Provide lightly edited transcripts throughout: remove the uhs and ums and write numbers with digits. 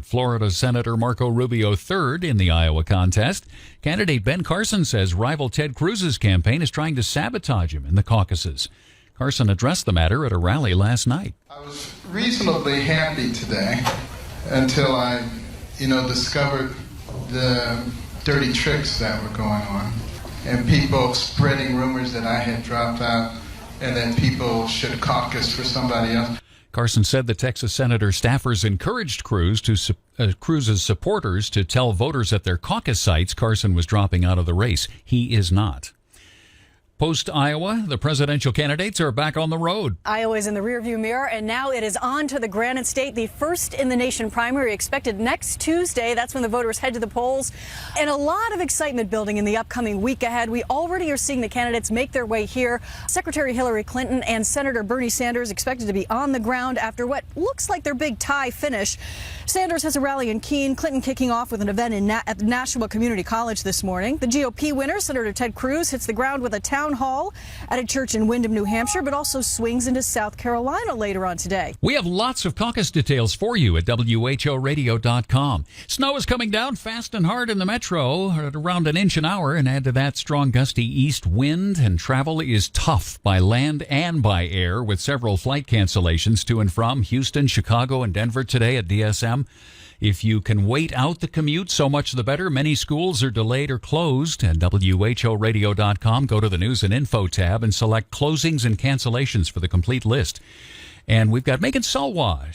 Florida Senator Marco Rubio third in the Iowa contest. Candidate Ben Carson says rival Ted Cruz's campaign is trying to sabotage him in the caucuses. Carson addressed the matter at a rally last night. I was reasonably happy today until I, discovered the dirty tricks that were going on and people spreading rumors that I had dropped out and that people should caucus for somebody else. Carson said the Texas senator staffers encouraged Cruz's supporters to tell voters at their caucus sites Carson was dropping out of the race. He is not. Post-Iowa, the presidential candidates are back on the road. Iowa is in the rearview mirror, and now it is on to the Granite State, the first in the nation primary expected next Tuesday. That's when the voters head to the polls. And a lot of excitement building in the upcoming week ahead. We already are seeing the candidates make their way here. Secretary Hillary Clinton and Senator Bernie Sanders expected to be on the ground after what looks like their big tie finish. Sanders has a rally in Keene, Clinton kicking off with an event at Nashua Community College this morning. The GOP winner, Senator Ted Cruz, hits the ground with a town hall at a church in Windham, New Hampshire, but also swings into South Carolina later on today. We have lots of caucus details for you at WHORadio.com. Snow is coming down fast and hard in the metro at around an inch an hour, and add to that strong gusty east wind, and travel is tough by land and by air with several flight cancellations to and from Houston, Chicago, and Denver today at DSM. If you can wait out the commute, so much the better. Many schools are delayed or closed. At WHORadio.com, go to the News and Info tab and select closings and cancellations for the complete list. And we've got Megan Salwa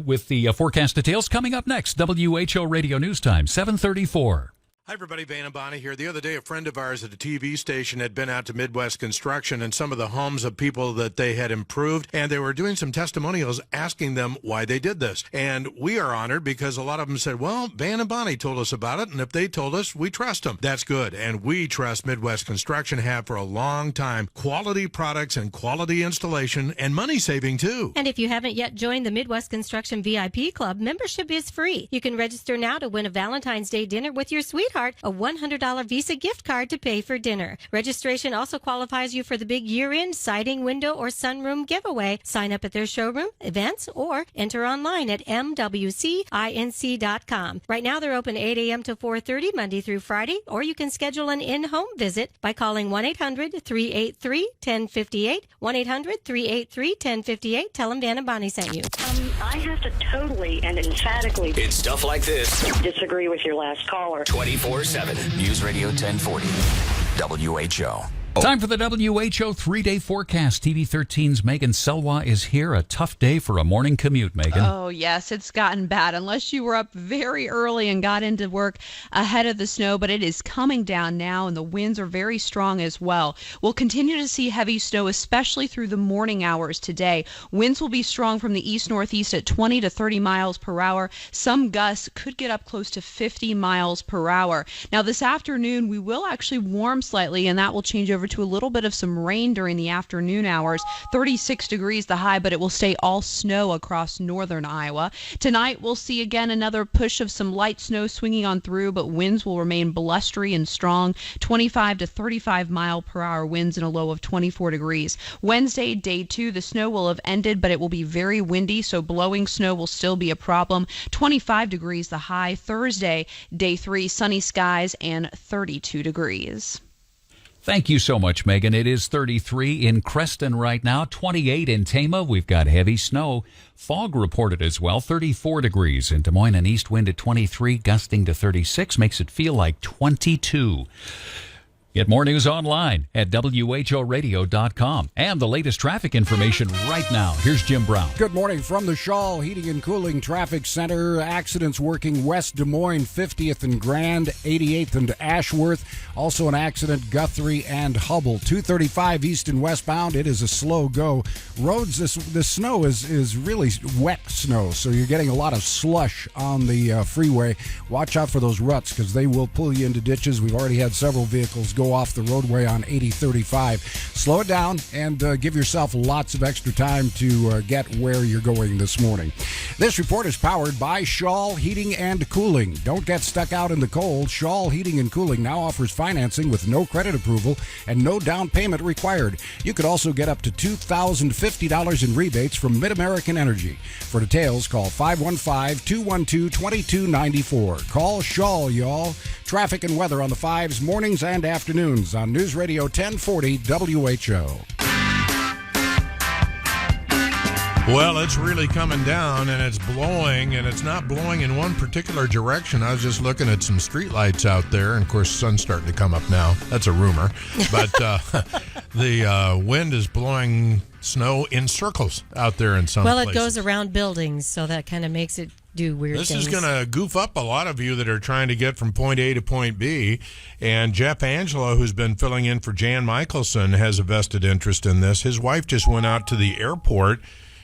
with the forecast details coming up next. WHO Radio News Time, 7:34. Hi, everybody. Ben and Bonnie here. The other day, a friend of ours at a TV station had been out to Midwest Construction and some of the homes of people that they had improved, and they were doing some testimonials asking them why they did this. And we are honored because a lot of them said, well, Ben and Bonnie told us about it, and if they told us, we trust them. That's good, and we trust Midwest Construction, have for a long time. Quality products and quality installation and money saving, too. And if you haven't yet joined the Midwest Construction VIP Club, membership is free. You can register now to win a Valentine's Day dinner with your sweetheart, a $100 Visa gift card to pay for dinner. Registration also qualifies you for the big year-end siding, window, or sunroom giveaway. Sign up at their showroom, events, or enter online at mwcinc.com. Right now, they're open 8 a.m. to 4:30 Monday through Friday, or you can schedule an in-home visit by calling 1-800-383-1058, 1-800-383-1058. Tell them Dan and Bonnie sent you. I have to totally and emphatically It's stuff like this. disagree with your last caller. 24/7. News Radio 1040. WHO. Time for the WHO 3-day forecast. TV 13's Megan Selwa is here. A tough day for a morning commute, Megan. Oh, yes, it's gotten bad. Unless you were up very early and got into work ahead of the snow, but it is coming down now, and the winds are very strong as well. We'll continue to see heavy snow, especially through the morning hours today. Winds will be strong from the east-northeast at 20 to 30 miles per hour. Some gusts could get up close to 50 miles per hour. Now, this afternoon, we will actually warm slightly, and that will change over to a little bit of some rain during the afternoon hours. 36 degrees the high, but it will stay all snow across northern Iowa. Tonight, we'll see again another push of some light snow swinging on through, but winds will remain blustery and strong. 25 to 35 mile per hour winds and a low of 24 degrees. Wednesday, day 2, the snow will have ended, but it will be very windy, so blowing snow will still be a problem. 25 degrees the high. Thursday, day 3, sunny skies and 32 degrees. Thank you so much, Megan. It is 33 in Creston right now, 28 in Tama. We've got heavy snow. Fog reported as well, 34 degrees in Des Moines, and east wind at 23, gusting to 36, makes it feel like 22. Get more news online at WHORadio.com. And the latest traffic information right now. Here's Jim Brown. Good morning from the Shaw Heating and Cooling Traffic Center. Accidents working West Des Moines, 50th and Grand, 88th and Ashworth. Also an accident, Guthrie and Hubble. 235 east and westbound. It is a slow go. Roads, this snow is really wet snow, so you're getting a lot of slush on the freeway. Watch out for those ruts because they will pull you into ditches. We've already had several vehicles go go off the roadway on 8035. Slow it down and give yourself lots of extra time to get where you're going this morning. This report is powered by Shawl Heating and Cooling. Don't get stuck out in the cold. Shawl Heating and Cooling now offers financing with no credit approval and no down payment required. You could also get up to $2,050 in rebates from Mid-American Energy. For details, call 515-212-2294. Call Shawl, y'all. Traffic and weather on the 5s, mornings and afternoons on News Radio 1040 WHO. Well, it's really coming down, and it's blowing, and it's not blowing in one particular direction. I was just looking at some streetlights out there, and of course, the sun's starting to come up now. That's a rumor. But the wind is blowing snow in circles out there in some places. Well, it goes around buildings, so that kind of makes it do weird things. This is going to goof up a lot of you that are trying to get from point A to point B. And Jeff Angelo, who's been filling in for Jan Michelson, has a vested interest in this. His wife just went out to the airport.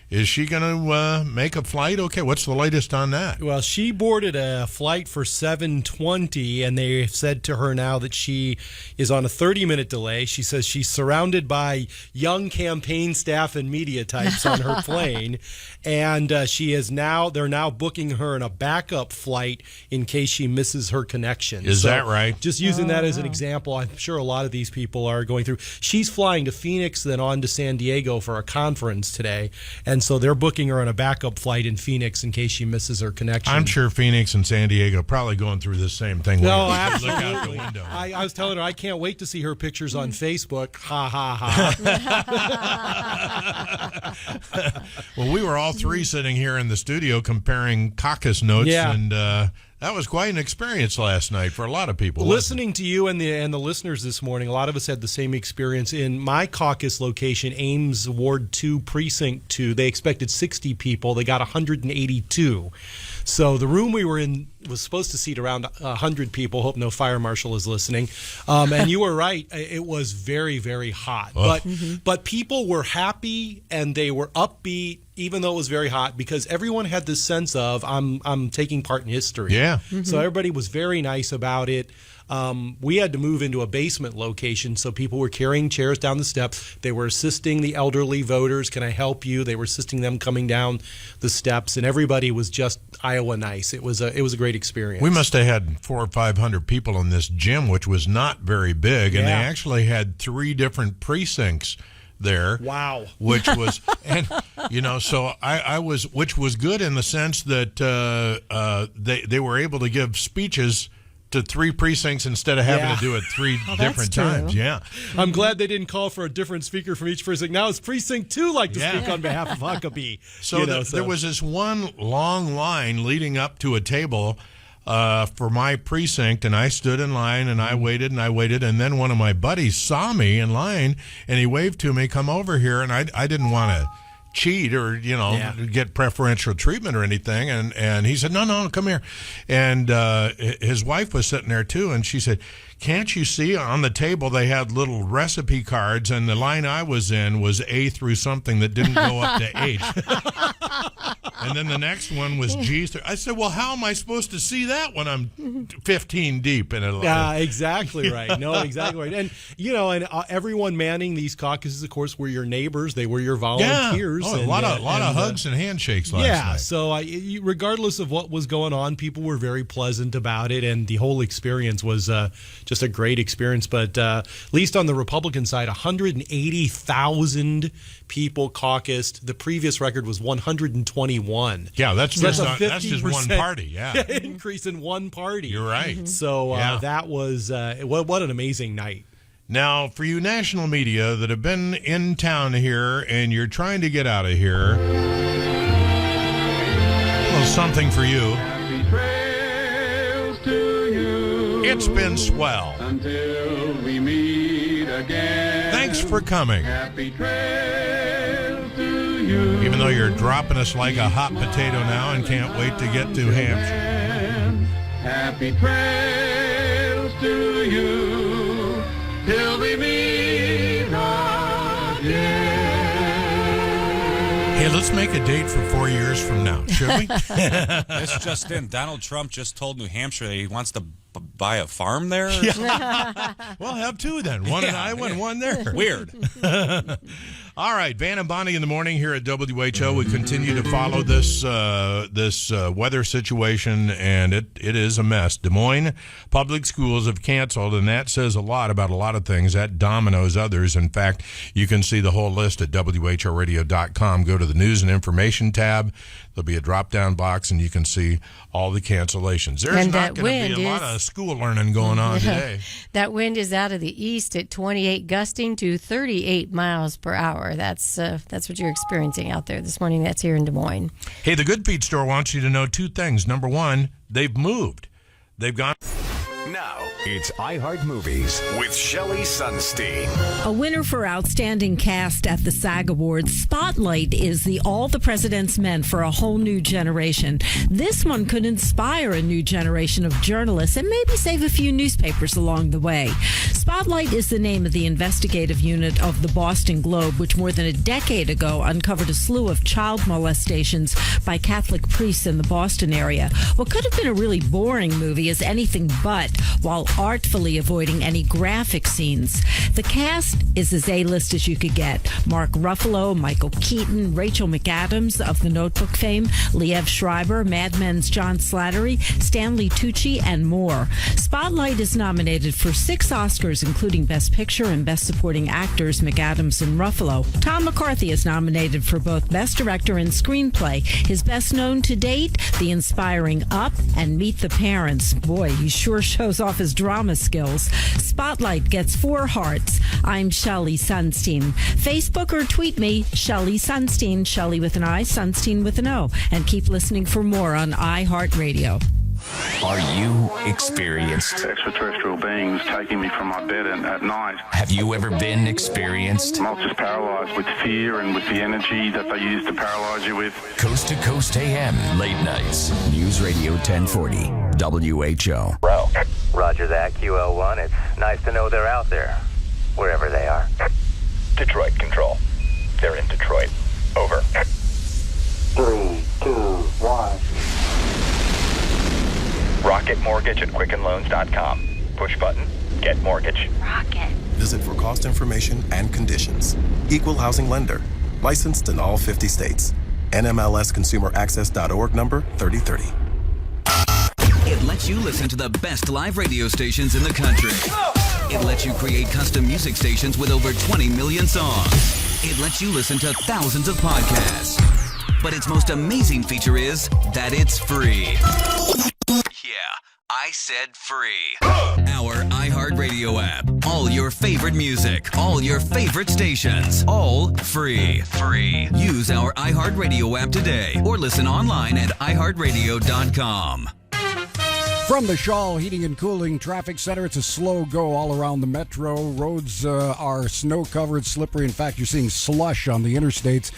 Is she going to make a flight? Okay, what's the latest on that? Well, she boarded a flight for 7:20, and they said to her now that she is on a 30-minute delay. She says she's surrounded by young campaign staff and media types on her plane, and they're now booking her in a backup flight in case she misses her connection. Is that right? Just using that as an example, I'm sure a lot of these people are going through. She's flying to Phoenix, then on to San Diego for a conference today, and so they're booking her on a backup flight in Phoenix in case she misses her connection. I'm sure Phoenix and San Diego are probably going through the same thing. No, absolutely. Look out the window. I was telling her I can't wait to see her pictures on Facebook. Ha, ha, ha. Well, we were all three sitting here in the studio comparing caucus notes, and that was quite an experience last night for a lot of people. Listening to you and the listeners this morning, a lot of us had the same experience. In my caucus location, Ames Ward 2, Precinct 2, they expected 60 people. They got 182. So the room we were in was supposed to seat around 100 people. Hope no fire marshal is listening. And you were right. It was very, very hot. But people were happy and they were upbeat, even though it was very hot, because everyone had this sense of I'm taking part in history. Yeah. So everybody was very nice about it. We had to move into a basement location, so people were carrying chairs down the steps. They were assisting the elderly voters. Can I help you? They were assisting them coming down the steps, and everybody was just Iowa nice. It was a great experience. We must have had 400 or 500 people in this gym, which was not very big, and they actually had 3 different precincts there. Wow. Which was, and so I was, which was good in the sense that they were able to give speeches to 3 precincts instead of having to do it 3 different times. Yeah. I'm glad they didn't call for a different speaker from each precinct. Now it's Precinct 2 like to speak on behalf of Huckabee. So there was this one long line leading up to a table for my precinct, and I stood in line, and I waited, and then one of my buddies saw me in line, and he waved to me, come over here, and I didn't want to cheat or get preferential treatment or anything, and he said no, come here, and his wife was sitting there too, and she said, can't you see on the table they had little recipe cards, and the line I was in was A through something that didn't go up to H. And then the next one was G. I said, well, how am I supposed to see that when I'm 15 deep in it? Yeah, exactly right. No, exactly right. And, everyone manning these caucuses, of course, were your neighbors. They were your volunteers. Yeah. A lot of hugs and handshakes last night. So regardless of what was going on, people were very pleasant about it, and the whole experience was just a great experience. But at least on the Republican side, 180,000 people caucused. The previous record was 121. Yeah, that's just one party. Yeah, increase in one party. You're right. So that was what an amazing night. Now, for you national media that have been in town here and you're trying to get out of here, well, something for you. Happy trails to you. It's been swell. Until we meet again. Thanks for coming. Happy trails to you. Even though you're dropping us like a hot potato now and can't wait to get to Hampshire. Happy trails to you. Till we meet again. Hey, let's make a date for 4 years from now, should we? This just in. Donald Trump just told New Hampshire that he wants to buy a farm there? Yeah. Well, have two then. One in Iowa and one there. Weird. All right, Van and Bonnie in the morning here at WHO. We continue to follow this weather situation, and it is a mess. Des Moines public schools have canceled, and that says a lot about a lot of things. That dominoes others. In fact, you can see the whole list at WHOradio.com. Go to the News and Information tab. There'll be a drop-down box, and you can see all the cancellations. There's not going to be a lot of school learning going on today. That wind is out of the east at 28, gusting to 38 miles per hour. That's what you're experiencing out there this morning. That's here in Des Moines. Hey, the Good Feet store wants you to know two things. Number one, they've moved. They've gone... Now, it's iHeart Movies with Shelley Sunstein. A winner for Outstanding Cast at the SAG Awards. Spotlight is the All the President's Men for a whole new generation. This one could inspire a new generation of journalists and maybe save a few newspapers along the way. Spotlight is the name of the investigative unit of the Boston Globe, which more than a decade ago uncovered a slew of child molestations by Catholic priests in the Boston area. What could have been a really boring movie is anything but, while artfully avoiding any graphic scenes. The cast is as A-list as you could get. Mark Ruffalo, Michael Keaton, Rachel McAdams of The Notebook fame, Liev Schreiber, Mad Men's John Slattery, Stanley Tucci, and more. Spotlight is nominated for 6 Oscars, including Best Picture and Best Supporting Actors, McAdams and Ruffalo. Tom McCarthy is nominated for both Best Director and Screenplay. His best known to date, the inspiring Up and Meet the Parents. Boy, he sure shows off his drama skills. Spotlight gets 4 hearts. I'm Shelley Sunstein. Facebook or tweet me, Shelley Sunstein, Shelley with an I, Sunstein with an O. And keep listening for more on iHeartRadio. Are you experienced? Extraterrestrial beings taking me from my bed at night. Have you ever been experienced? I was just paralyzed with fear and with the energy that they use to paralyze you with. Coast to Coast AM, late nights. News Radio 1040, WHO. Bro, roger that, QL1. It's nice to know they're out there, wherever they are. Detroit Control. They're in Detroit. Over. 3, 2, 1. Rocket Mortgage at QuickenLoans.com. Push button, get mortgage. Rocket. Visit for cost information and conditions. Equal housing lender. Licensed in all 50 states. NMLSConsumerAccess.org number 3030. It lets you listen to the best live radio stations in the country. It lets you create custom music stations with over 20 million songs. It lets you listen to thousands of podcasts. But its most amazing feature is that it's free. Yeah, I said free. Our iHeartRadio app. All your favorite music. All your favorite stations. All free. Free. Use our iHeartRadio app today or listen online at iHeartRadio.com. From the Shaw Heating and Cooling Traffic Center, it's a slow go all around the metro. Roads are snow-covered, slippery. In fact, you're seeing slush on the interstates.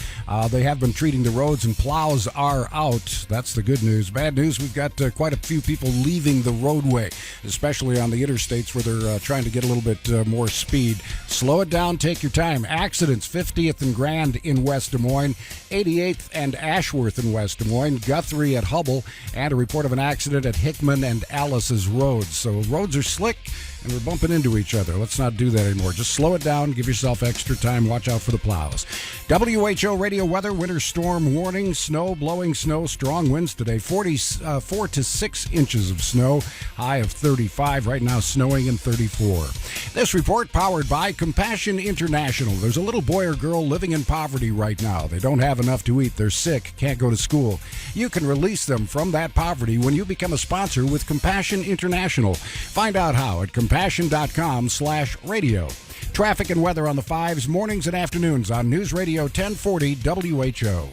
They have been treating the roads, and plows are out. That's the good news. Bad news, we've got quite a few people leaving the roadway, especially on the interstates where they're trying to get a little bit more speed. Slow it down, take your time. Accidents, 50th and Grand in West Des Moines, 88th and Ashworth in West Des Moines, Guthrie at Hubble, and a report of an accident at Hickman and Alice's roads. So roads are slick and we're bumping into each other. Let's not do that anymore. Just slow it down, give yourself extra time, watch out for the plows. WHO radio weather, winter storm warning, snow, blowing snow, strong winds today, 4 to 6 inches of snow, high of 35, right now snowing in 34. This report powered by Compassion International. There's a little boy or girl living in poverty right now. They don't have enough to eat, they're sick, can't go to school. You can release them from that poverty when you become a sponsor with Compassion International. Find out how at compassion.com/radio. Traffic and weather on the 5s, mornings and afternoons on News Radio 1040 WHO.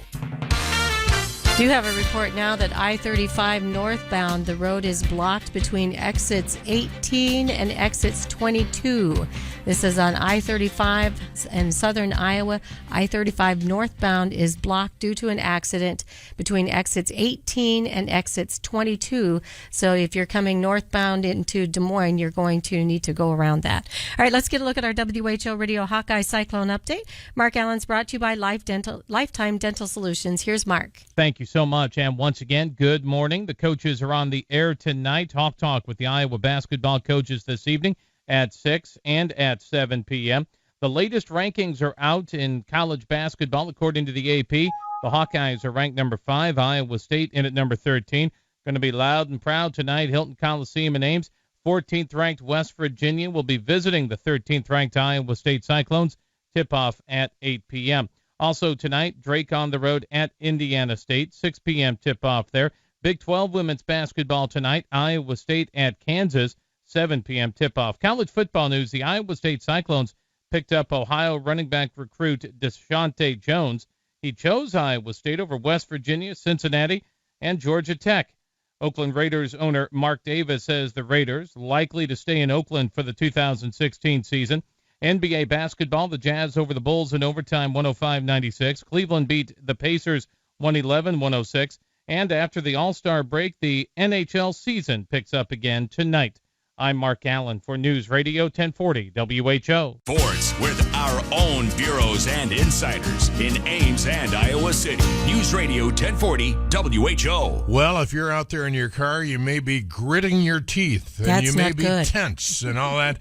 Do have a report now that I-35 northbound, the road is blocked between exits 18 and exits 22. This is on I-35 in southern Iowa. I-35 northbound is blocked due to an accident between exits 18 and exits 22. So if you're coming northbound into Des Moines, you're going to need to go around that. All right, let's get a look at our WHO Radio Hawkeye Cyclone Update. Mark Allen's brought to you by Lifetime Dental Solutions. Here's Mark. Thank you, so much. And once again, good morning. The coaches are on the air tonight. Hawk Talk with the Iowa basketball coaches this evening at 6 and at 7 p.m. The latest rankings are out in college basketball. According to the AP, the Hawkeyes are ranked number 5, Iowa State in at number 13. Going to be loud and proud tonight. Hilton Coliseum in Ames. 14th ranked West Virginia will be visiting the 13th ranked Iowa State Cyclones. Tip-off at 8 p.m. Also tonight, Drake on the road at Indiana State. 6 p.m. tip-off there. Big 12 women's basketball tonight. Iowa State at Kansas. 7 p.m. tip-off. College football news. The Iowa State Cyclones picked up Ohio running back recruit Deshaunte Jones. He chose Iowa State over West Virginia, Cincinnati, and Georgia Tech. Oakland Raiders owner Mark Davis says the Raiders likely to stay in Oakland for the 2016 season. NBA basketball, the Jazz over the Bulls in overtime 105-96. Cleveland beat the Pacers 111-106. And after the All-Star break, the NHL season picks up again tonight. I'm Mark Allen for News Radio 1040 WHO. Sports with our own bureaus and insiders in Ames and Iowa City. News Radio 1040 WHO. Well, if you're out there in your car, you may be gritting your teeth. And That's you may not be good. tense and all that.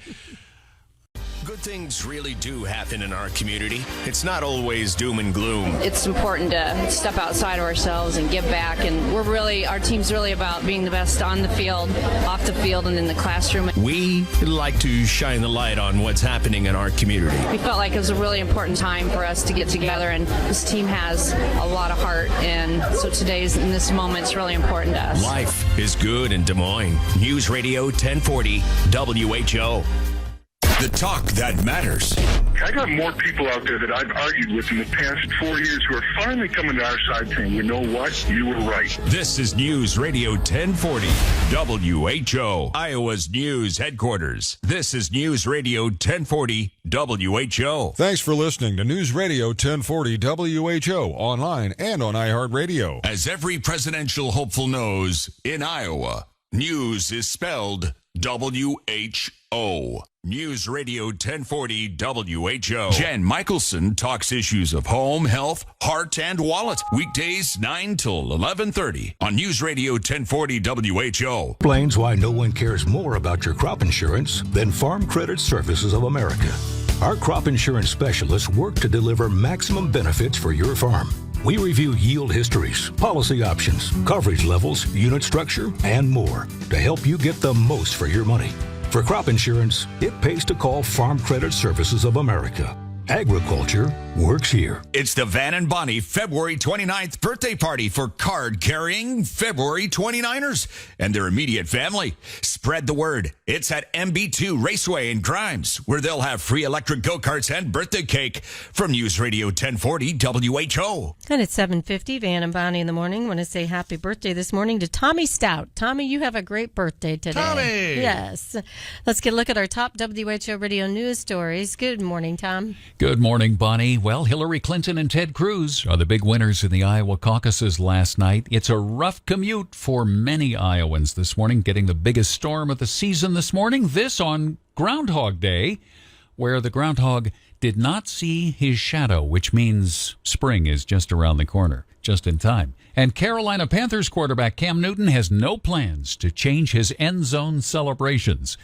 Good things really do happen in our community. It's not always doom and gloom. It's important to step outside of ourselves and give back, and our team's really about being the best on the field, off the field, and in the classroom. We like to shine the light on what's happening in our community. We felt like it was a really important time for us to get together, and this team has a lot of heart, and so in this moment, it's really important to us. Life is good in Des Moines. News Radio 1040 WHO. The talk that matters. I got more people out there that I've argued with in the past 4 years who are finally coming to our side saying, you know what, you were right. This is News Radio 1040 WHO, Iowa's news headquarters. This is News Radio 1040 WHO. Thanks for listening to News Radio 1040 WHO, online and on iHeartRadio. As every presidential hopeful knows, in Iowa, news is spelled WHO. News Radio 1040 WHO. Jen Michelson talks issues of home, health, heart, and wallet. Weekdays 9 till 11:30 on News Radio 1040 WHO. Explains why no one cares more about your crop insurance than Farm Credit Services of America. Our crop insurance specialists work to deliver maximum benefits for your farm. We review yield histories, policy options, coverage levels, unit structure, and more to help you get the most for your money. For crop insurance, it pays to call Farm Credit Services of America. Agriculture works here. It's the Van and Bonnie February 29th birthday party for card-carrying February 29ers and their immediate family. Spread the word. It's at MB2 Raceway in Grimes, where they'll have free electric go-karts and birthday cake. From News Radio 1040 WHO. And it's 7:50, Van and Bonnie in the morning. Want to say happy birthday this morning to Tommy Stout. Tommy, you have a great birthday today. Tommy! Yes. Let's get a look at our top WHO radio news stories. Good morning, Tom. Good morning, Bonnie. Well, Hillary Clinton and Ted Cruz are the big winners in the Iowa caucuses last night. It's a rough commute for many Iowans this morning, getting the biggest storm of the season this morning. This on Groundhog Day, where the groundhog did not see his shadow, which means spring is just around the corner, just in time. And Carolina Panthers quarterback Cam Newton has no plans to change his end zone celebrations.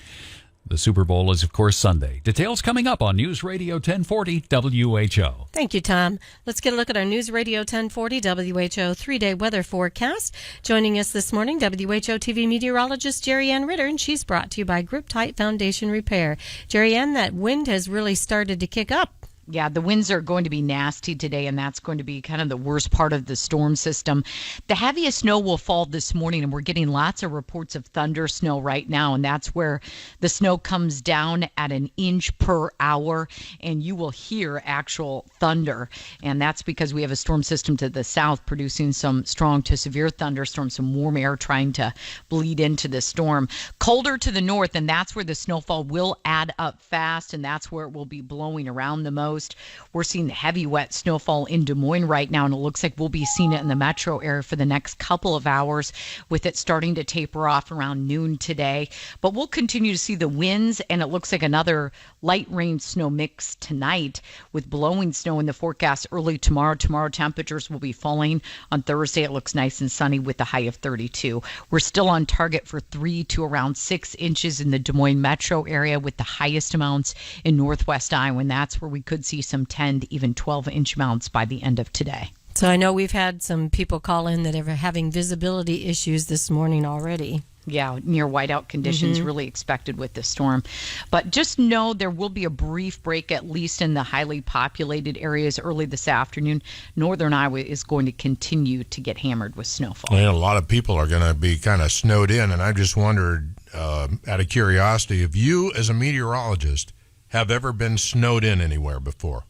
The Super Bowl is, of course, Sunday. Details coming up on News Radio 1040 WHO. Thank you, Tom. Let's get a look at our News Radio 1040 WHO 3-day weather forecast. Joining us this morning, WHO TV meteorologist Jerry Ann Ritter, and she's brought to you by Grip Tight Foundation Repair. Jerry Ann, that wind has really started to kick up. Yeah, the winds are going to be nasty today, and that's going to be kind of the worst part of the storm system. The heaviest snow will fall this morning, and we're getting lots of reports of thunder snow right now, and that's where the snow comes down at an inch per hour, and you will hear actual thunder. And that's because we have a storm system to the south producing some strong to severe thunderstorms, some warm air trying to bleed into the storm. Colder to the north, and that's where the snowfall will add up fast, and that's where it will be blowing around the most. coast. We're seeing heavy wet snowfall in Des Moines right now, and it looks like we'll be seeing it in the metro area for the next couple of hours, with it starting to taper off around noon today. But we'll continue to see the winds, and it looks like another light rain snow mix tonight with blowing snow in the forecast early tomorrow. Tomorrow temperatures will be falling. On Thursday, it looks nice and sunny with a high of 32. We're still on target for 3 to around 6 inches in the Des Moines metro area, with the highest amounts in northwest Iowa, and that's where we could see some 10 to even 12-inch amounts by the end of today. So I know we've had some people call in that are having visibility issues this morning already. Yeah, near whiteout conditions really expected with this storm. But just know there will be a brief break, at least in the highly populated areas early this afternoon. Northern Iowa is going to continue to get hammered with snowfall. And a lot of people are going to be kind of snowed in, and I just wondered, out of curiosity, if you as a meteorologist have ever been snowed in anywhere before.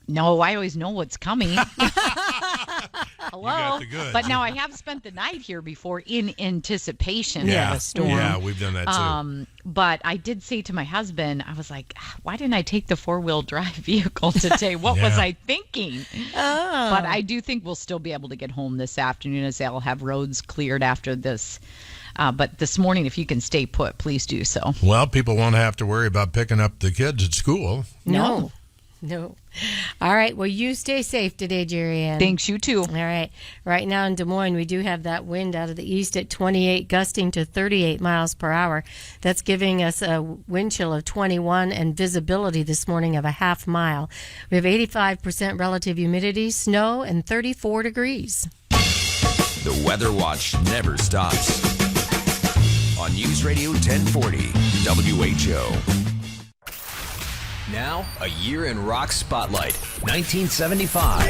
No, I always know what's coming. Hello. You got the goods. But now I have spent the night here before in anticipation of a storm. Yeah, we've done that too. But I did say to my husband, I was like, why didn't I take the 4-wheel drive vehicle today? What was I thinking? But I do think we'll still be able to get home this afternoon, as they'll have roads cleared after this. But this morning, if you can stay put, please do so. Well, people won't have to worry about picking up the kids at school. No. All right. Well, you stay safe today, Jerry Ann. Thanks, you too. All right. Right now in Des Moines, we do have that wind out of the east at 28, gusting to 38 miles per hour. That's giving us a wind chill of 21 and visibility this morning of a half mile. We have 85% relative humidity, snow, and 34 degrees. The Weather Watch never stops. On News Radio 1040, WHO. Now, a year in rock spotlight, 1975.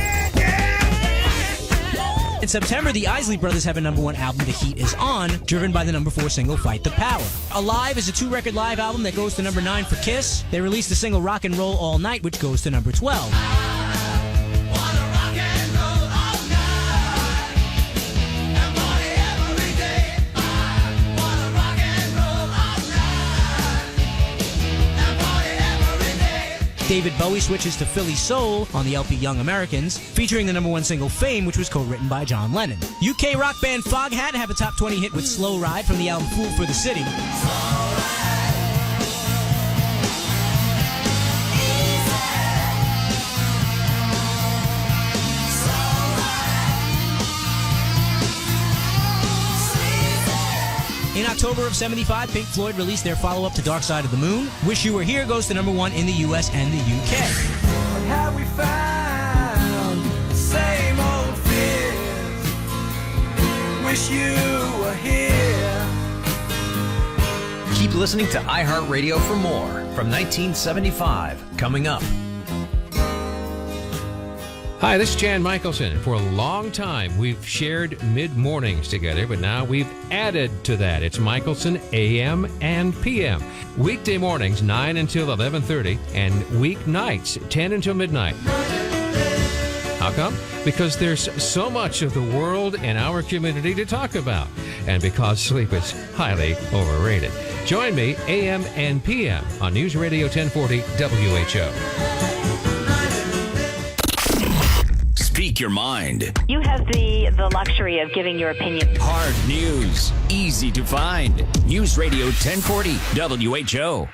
In September, the Isley Brothers have a #1 album, The Heat Is On, driven by the #4 single, Fight the Power. Alive is a 2-record live album that goes to #9 for Kiss. They released the single Rock and Roll All Night, which goes to #12. David Bowie switches to Philly Soul on the LP Young Americans, featuring the #1 single Fame, which was co-written by John Lennon. UK rock band Foghat have a top 20 hit with Slow Ride from the album Fool for the City. In October of '75, Pink Floyd released their follow-up to Dark Side of the Moon. Wish You Were Here goes to #1 in the US and the UK. What have we found? Same old fears. Wish you were here. Keep listening to iHeartRadio for more from 1975. Coming up. Hi, this is Jan Michelson. For a long time, we've shared mid-mornings together, but now we've added to that. It's Michelson AM and PM. Weekday mornings, 9 until 11:30, and weeknights, 10 until midnight. How come? Because there's so much of the world and our community to talk about, and because sleep is highly overrated. Join me, AM and PM, on News Radio 1040 WHO. Speak your mind. You have the luxury of giving your opinion. Hard news, easy to find. News Radio 1040 WHO.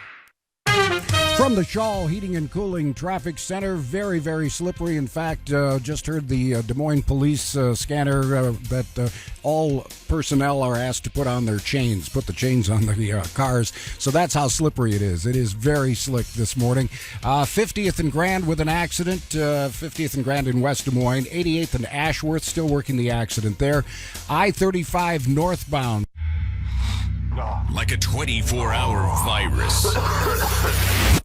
From the Shaw Heating and Cooling Traffic Center, very, very slippery. In fact, just heard the Des Moines police scanner that all personnel are asked to put on their chains, put the chains on the cars. So that's how slippery it is. It is very slick this morning. 50th and Grand with an accident. 50th and Grand in West Des Moines. 88th and Ashworth, still working the accident there. I-35 northbound. Like a 24-hour virus.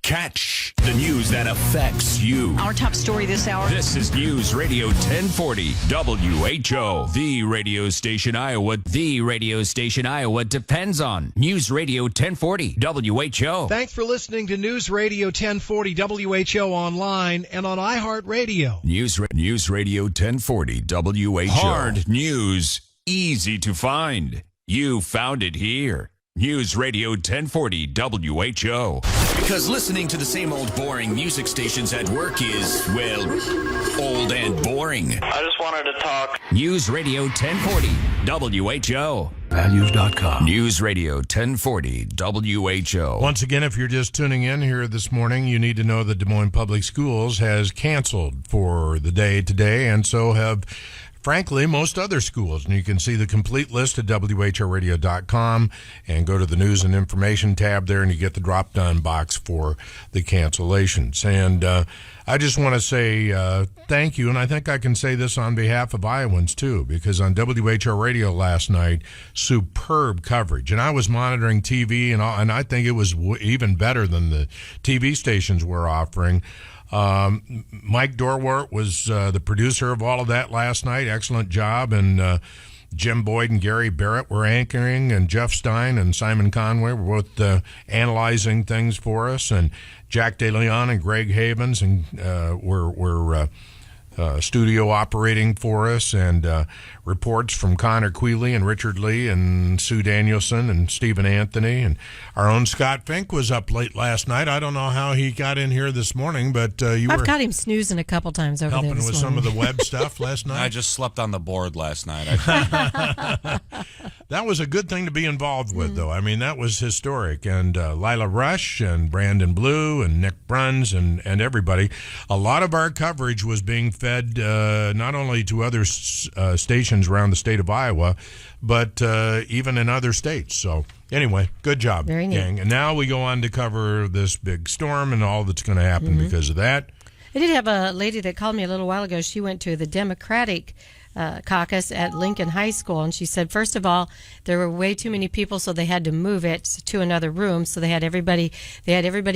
Catch the news that affects you. Our top story this hour. This is News Radio 1040 WHO. The radio station Iowa. The radio station Iowa depends on. News Radio 1040 WHO. Thanks for listening to News Radio 1040 WHO online and on iHeartRadio. News Radio 1040 WHO. Hard news, easy to find. You found it here. News Radio 1040 WHO. Because listening to the same old boring music stations at work is, well, old and boring. I just wanted to talk. News Radio 1040 WHO. Values.com. News Radio 1040 WHO. Once again, if you're just tuning in here this morning, you need to know that Des Moines Public Schools has canceled for the day today, and so have, frankly, most other schools. And you can see the complete list at WHORadio.com and go to the News and Information tab there, and you get the drop-down box for the cancellations. And I just want to say thank you, and I think I can say this on behalf of Iowans, too, because on WHO Radio last night, superb coverage. And I was monitoring TV, and I think it was even better than the TV stations were offering. Mike Dorwart was the producer of all of that last night. Excellent job. And Jim Boyd and Gary Barrett were anchoring, and Jeff Stein and Simon Conway were both analyzing things for us. And Jack DeLeon and Greg Havens and were studio operating for us, and reports from Connor Queeley and Richard Lee and Sue Danielson and Stephen Anthony, and our own Scott Fink was up late last night. I don't know how he got in here this morning, but I've got him snoozing a couple times over helping there with some of the web stuff last night. I just slept on the board last night. That was a good thing to be involved with, though. I mean, that was historic. And Lila Rush and Brandon Blue and Nick Bruns and everybody. A lot of our coverage was being fed not only to other stations around the state of Iowa, but even in other states. So anyway, good job, gang. And now we go on to cover this big storm and all that's going to happen because of that. I did have a lady that called me a little while ago. She went to the Democratic caucus at Lincoln High School, and she said, first of all, there were way too many people, so they had to move it to another room. So they had everybody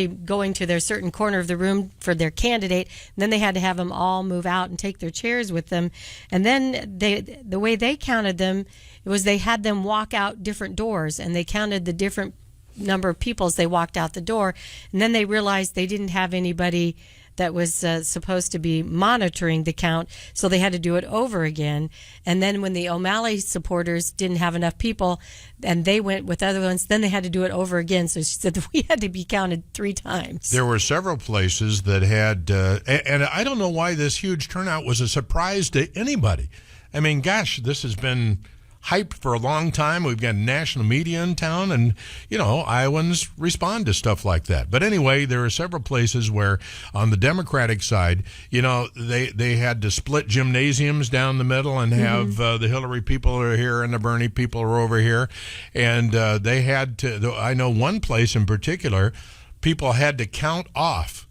going to their certain corner of the room for their candidate, and then they had to have them all move out and take their chairs with them. And then the way they counted them, it was they had them walk out different doors, and they counted the different number of people as they walked out the door. And then they realized they didn't have anybody that was supposed to be monitoring the count, so they had to do it over again. And then when the O'Malley supporters didn't have enough people and they went with other ones, then they had to do it over again. So she said that we had to be counted 3 times. There were several places that had, and I don't know why this huge turnout was a surprise to anybody. I mean, gosh, this has been hyped for a long time. We've got national media in town, and, Iowans respond to stuff like that. But anyway, there are several places where on the Democratic side, they had to split gymnasiums down the middle and have the Hillary people are here and the Bernie people are over here. And they had to, I know one place in particular, people had to count off,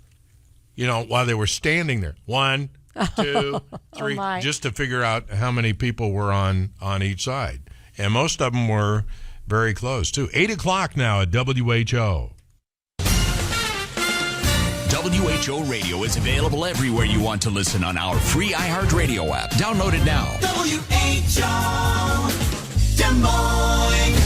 while they were standing there. 1, 2, 3, just to figure out how many people were on each side. And most of them were very close, too. 8 o'clock now at WHO. WHO Radio is available everywhere you want to listen on our free iHeartRadio app. Download it now. WHO Des Moines.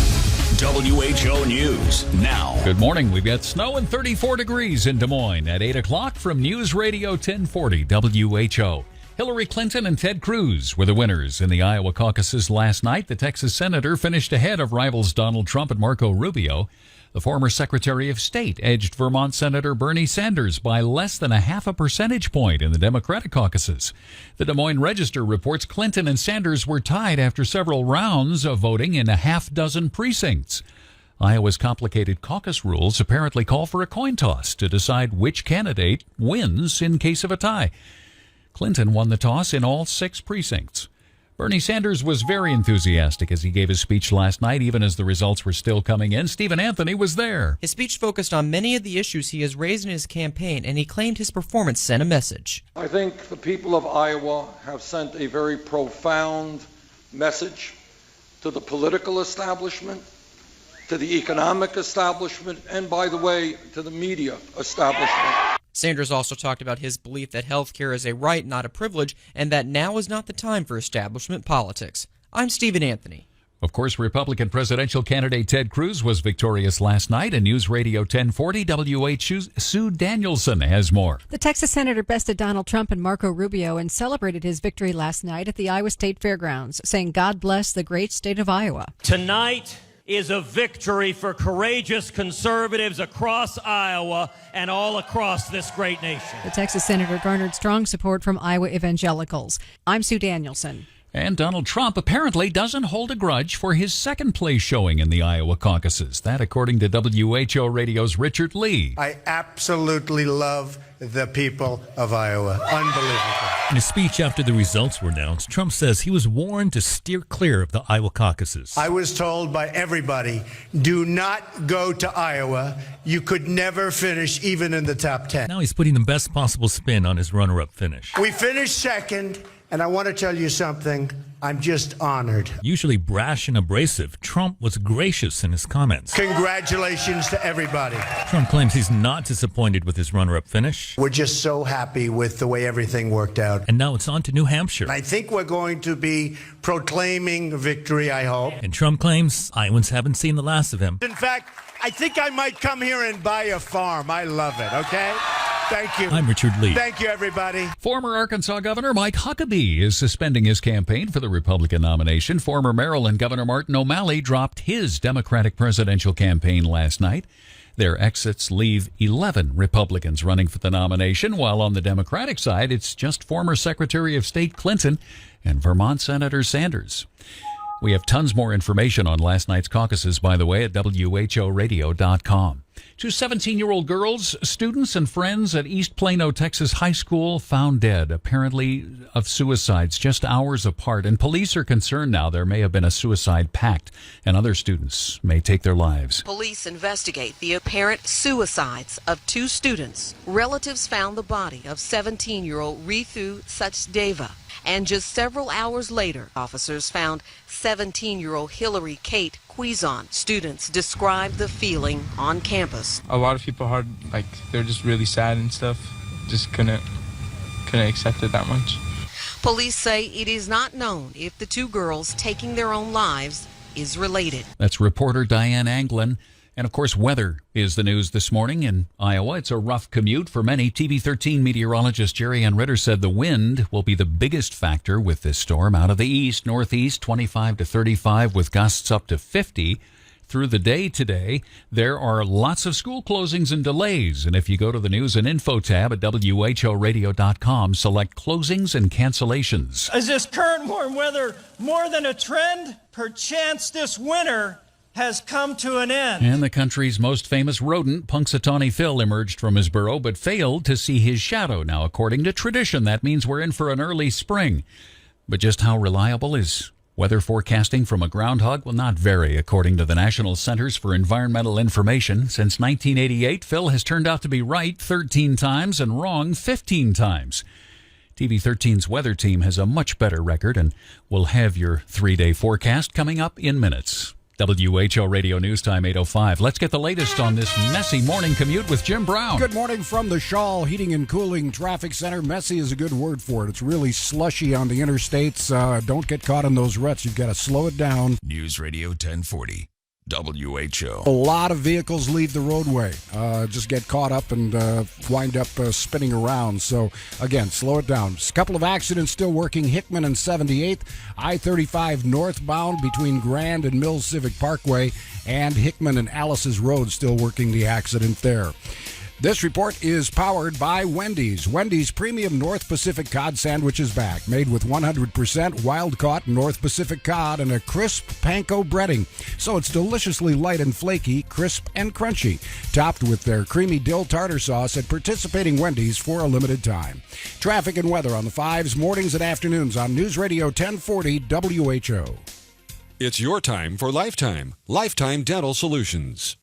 WHO News now. Good morning. We've got snow and 34 degrees in Des Moines at 8 o'clock from News Radio 1040 WHO. Hillary Clinton and Ted Cruz were the winners in the Iowa caucuses last night. The Texas senator finished ahead of rivals Donald Trump and Marco Rubio. The former Secretary of State edged Vermont Senator Bernie Sanders by less than a half a percentage point in the Democratic caucuses. The Des Moines Register reports Clinton and Sanders were tied after several rounds of voting in a half dozen precincts. Iowa's complicated caucus rules apparently call for a coin toss to decide which candidate wins in case of a tie. Clinton won the toss in all 6 precincts. Bernie Sanders was very enthusiastic as he gave his speech last night, even as the results were still coming in. Stephen Anthony was there. His speech focused on many of the issues he has raised in his campaign, and he claimed his performance sent a message. I think the people of Iowa have sent a very profound message to the political establishment, to the economic establishment, and, by the way, to the media establishment. Sanders also talked about his belief that health care is a right, not a privilege, and that now is not the time for establishment politics. I'm Stephen Anthony. Of course, Republican presidential candidate Ted Cruz was victorious last night, and News Radio 1040 WHU's Sue Danielson has more. The Texas senator bested Donald Trump and Marco Rubio and celebrated his victory last night at the Iowa State Fairgrounds, saying, "God bless the great state of Iowa." Tonight, is a victory for courageous conservatives across Iowa and all across this great nation. The Texas senator garnered strong support from Iowa evangelicals. I'm Sue Danielson. And Donald Trump apparently doesn't hold a grudge for his second-place showing in the Iowa caucuses. That, according to WHO Radio's Richard Lee. I absolutely love the people of Iowa. Unbelievable. In a speech after the results were announced, Trump says he was warned to steer clear of the Iowa caucuses. I was told by everybody, do not go to Iowa. You could never finish even in the top 10. Now he's putting the best possible spin on his runner-up finish. We finished second. And I want to tell you something. I'm just honored. Usually brash and abrasive, Trump was gracious in his comments. Congratulations to everybody. Trump claims he's not disappointed with his runner-up finish. We're just so happy with the way everything worked out. And now it's on to New Hampshire. I think we're going to be proclaiming victory, I hope. And Trump claims Iowans haven't seen the last of him. In fact, I think I might come here and buy a farm. I love it, okay? Thank you. I'm Richard Lee. Thank you, everybody. Former Arkansas Governor Mike Huckabee is suspending his campaign for the Republican nomination. Former Maryland Governor Martin O'Malley dropped his Democratic presidential campaign last night. Their exits leave 11 Republicans running for the nomination, while on the Democratic side, it's just former Secretary of State Clinton and Vermont Senator Sanders. We have tons more information on last night's caucuses, by the way, at WHORadio.com. Two 17-year-old girls, students and friends at East Plano, Texas High School, found dead, apparently of suicides just hours apart. And police are concerned now there may have been a suicide pact and other students may take their lives. Police investigate the apparent suicides of two students. Relatives found the body of 17-year-old Ritu Sachdeva. And just several hours later, officers found 17-year-old Hillary Kate Quizon. Students described the feeling on campus. A lot of people they're just really sad and stuff. Just couldn't accept it that much. Police say it is not known if the two girls taking their own lives is related. That's reporter Diane Anglin. And, of course, weather is the news this morning in Iowa. It's a rough commute for many. TV13 meteorologist Jerry Ann Ritter said the wind will be the biggest factor with this storm. Out of the east, northeast, 25 to 35 with gusts up to 50. Through the day today, there are lots of school closings and delays. And if you go to the News and Info tab at WHORadio.com, select closings and cancellations. Is this current warm weather more than a trend? Perchance this winter has come to an end. And the country's most famous rodent, Punxsutawney Phil, emerged from his burrow but failed to see his shadow. Now, according to tradition, that means we're in for an early spring. But just how reliable is weather forecasting from a groundhog will not vary, according to the National Centers for Environmental Information. Since 1988, Phil has turned out to be right 13 times and wrong 15 times. TV13's weather team has a much better record, and we'll have your 3-day forecast coming up in minutes. WHO Radio News Time 8:05. Let's get the latest on this messy morning commute with Jim Brown. Good morning from the Shawl Heating and Cooling Traffic Center. Messy is a good word for it. It's really slushy on the interstates. Don't get caught in those ruts. You've got to slow it down. News Radio 1040. WHO. A lot of vehicles leave the roadway, just get caught up and wind up spinning around. So, again, slow it down. Just a couple of accidents still working. Hickman and 78th, I-35 northbound between Grand and Mills Civic Parkway, and Hickman and Alice's Road still working the accident there. This report is powered by Wendy's. Wendy's Premium North Pacific Cod Sandwich is back, made with 100% wild-caught North Pacific cod and a crisp panko breading. So it's deliciously light and flaky, crisp and crunchy, topped with their creamy dill tartar sauce at participating Wendy's for a limited time. Traffic and weather on the 5s, mornings and afternoons on News Radio 1040 WHO. It's your time for Lifetime. Lifetime Dental Solutions.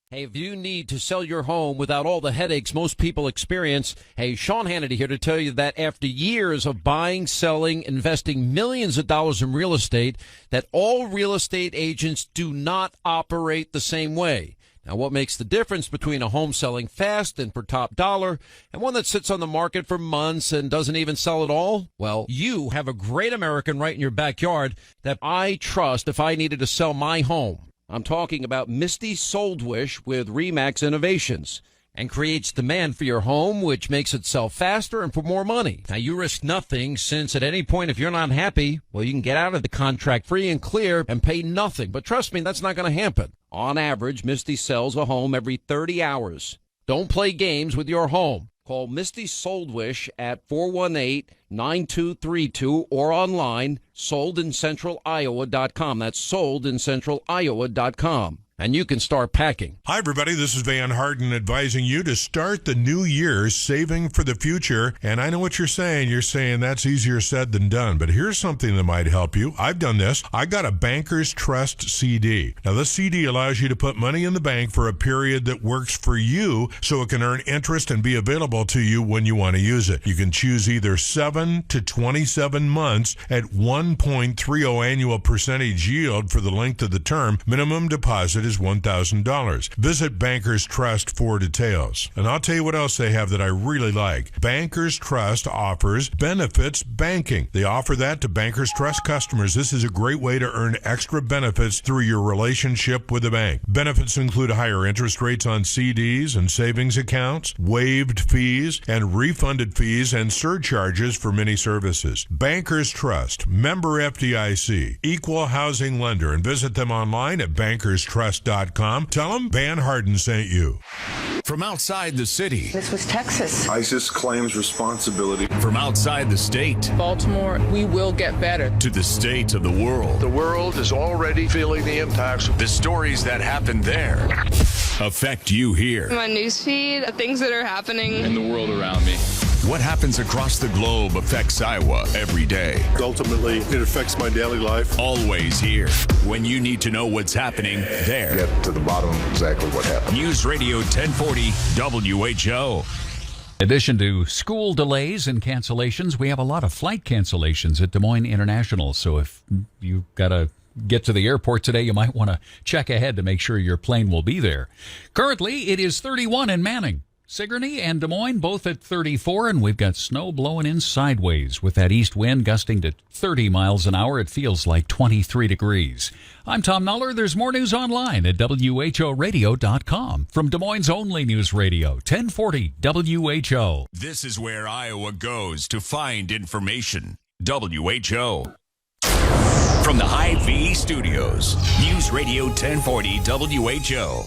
Hey, if you need to sell your home without all the headaches most people experience, hey, Sean Hannity here to tell you that after years of buying, selling, investing millions of dollars in real estate, that all real estate agents do not operate the same way. Now, what makes the difference between a home selling fast and for top dollar and one that sits on the market for months and doesn't even sell at all? Well, you have a great American right in your backyard that I trust if I needed to sell my home. I'm talking about Misty Soldwish with RE/MAX Innovations. and creates demand for your home, which makes it sell faster and for more money. Now, you risk nothing, since at any point, if you're not happy, well, you can get out of the contract free and clear and pay nothing. But trust me, that's not going to happen. On average, Misty sells a home every 30 hours. Don't play games with your home. Call Misty Soldwish at 418-9232 or online, soldincentraliowa.com. That's soldincentraliowa.com. And you can start packing. Hi, everybody. This is Van Harden advising you to start the new year saving for the future. And I know what you're saying. You're saying that's easier said than done. But here's something that might help you. I've done this. I got a Banker's Trust CD. Now, this CD allows you to put money in the bank for a period that works for you, so it can earn interest and be available to you when you want to use it. You can choose either 7 to 27 months at 1.30 annual percentage yield for the length of the term. Minimum deposit is $1,000. Visit Bankers Trust for details. And I'll tell you what else they have that I really like. Bankers Trust offers benefits banking. They offer that to Bankers Trust customers. This is a great way to earn extra benefits through your relationship with the bank. Benefits include higher interest rates on CDs and savings accounts, waived fees, and refunded fees and surcharges for many services. Bankers Trust, member FDIC, equal housing lender, and visit them online at bankerstrust.com. Tell them Van Harden sent you. From outside the city. This was Texas. ISIS claims responsibility. From outside the state. Baltimore, we will get better. To the state of the world. The world is already feeling the impacts. The stories that happen there affect you here. My newsfeed, things that are happening in the world around me. What happens across the globe affects Iowa every day. Ultimately, it affects my daily life. Always here. When you need to know what's happening there. Get to the bottom of exactly what happened. News Radio 1040 WHO. In addition to school delays and cancellations, we have a lot of flight cancellations at Des Moines International. So if you've got to get to the airport today, you might want to check ahead to make sure your plane will be there. Currently, it is 31 in Manning. Sigourney and Des Moines both at 34, and we've got snow blowing in sideways with that east wind gusting to 30 miles an hour. It feels like 23 degrees. I'm Tom Noller. There's more news online at WHORadio.com. From Des Moines' only news radio, 1040 WHO. This is where Iowa goes to find information. WHO. From the High V Studios, News Radio 1040 WHO.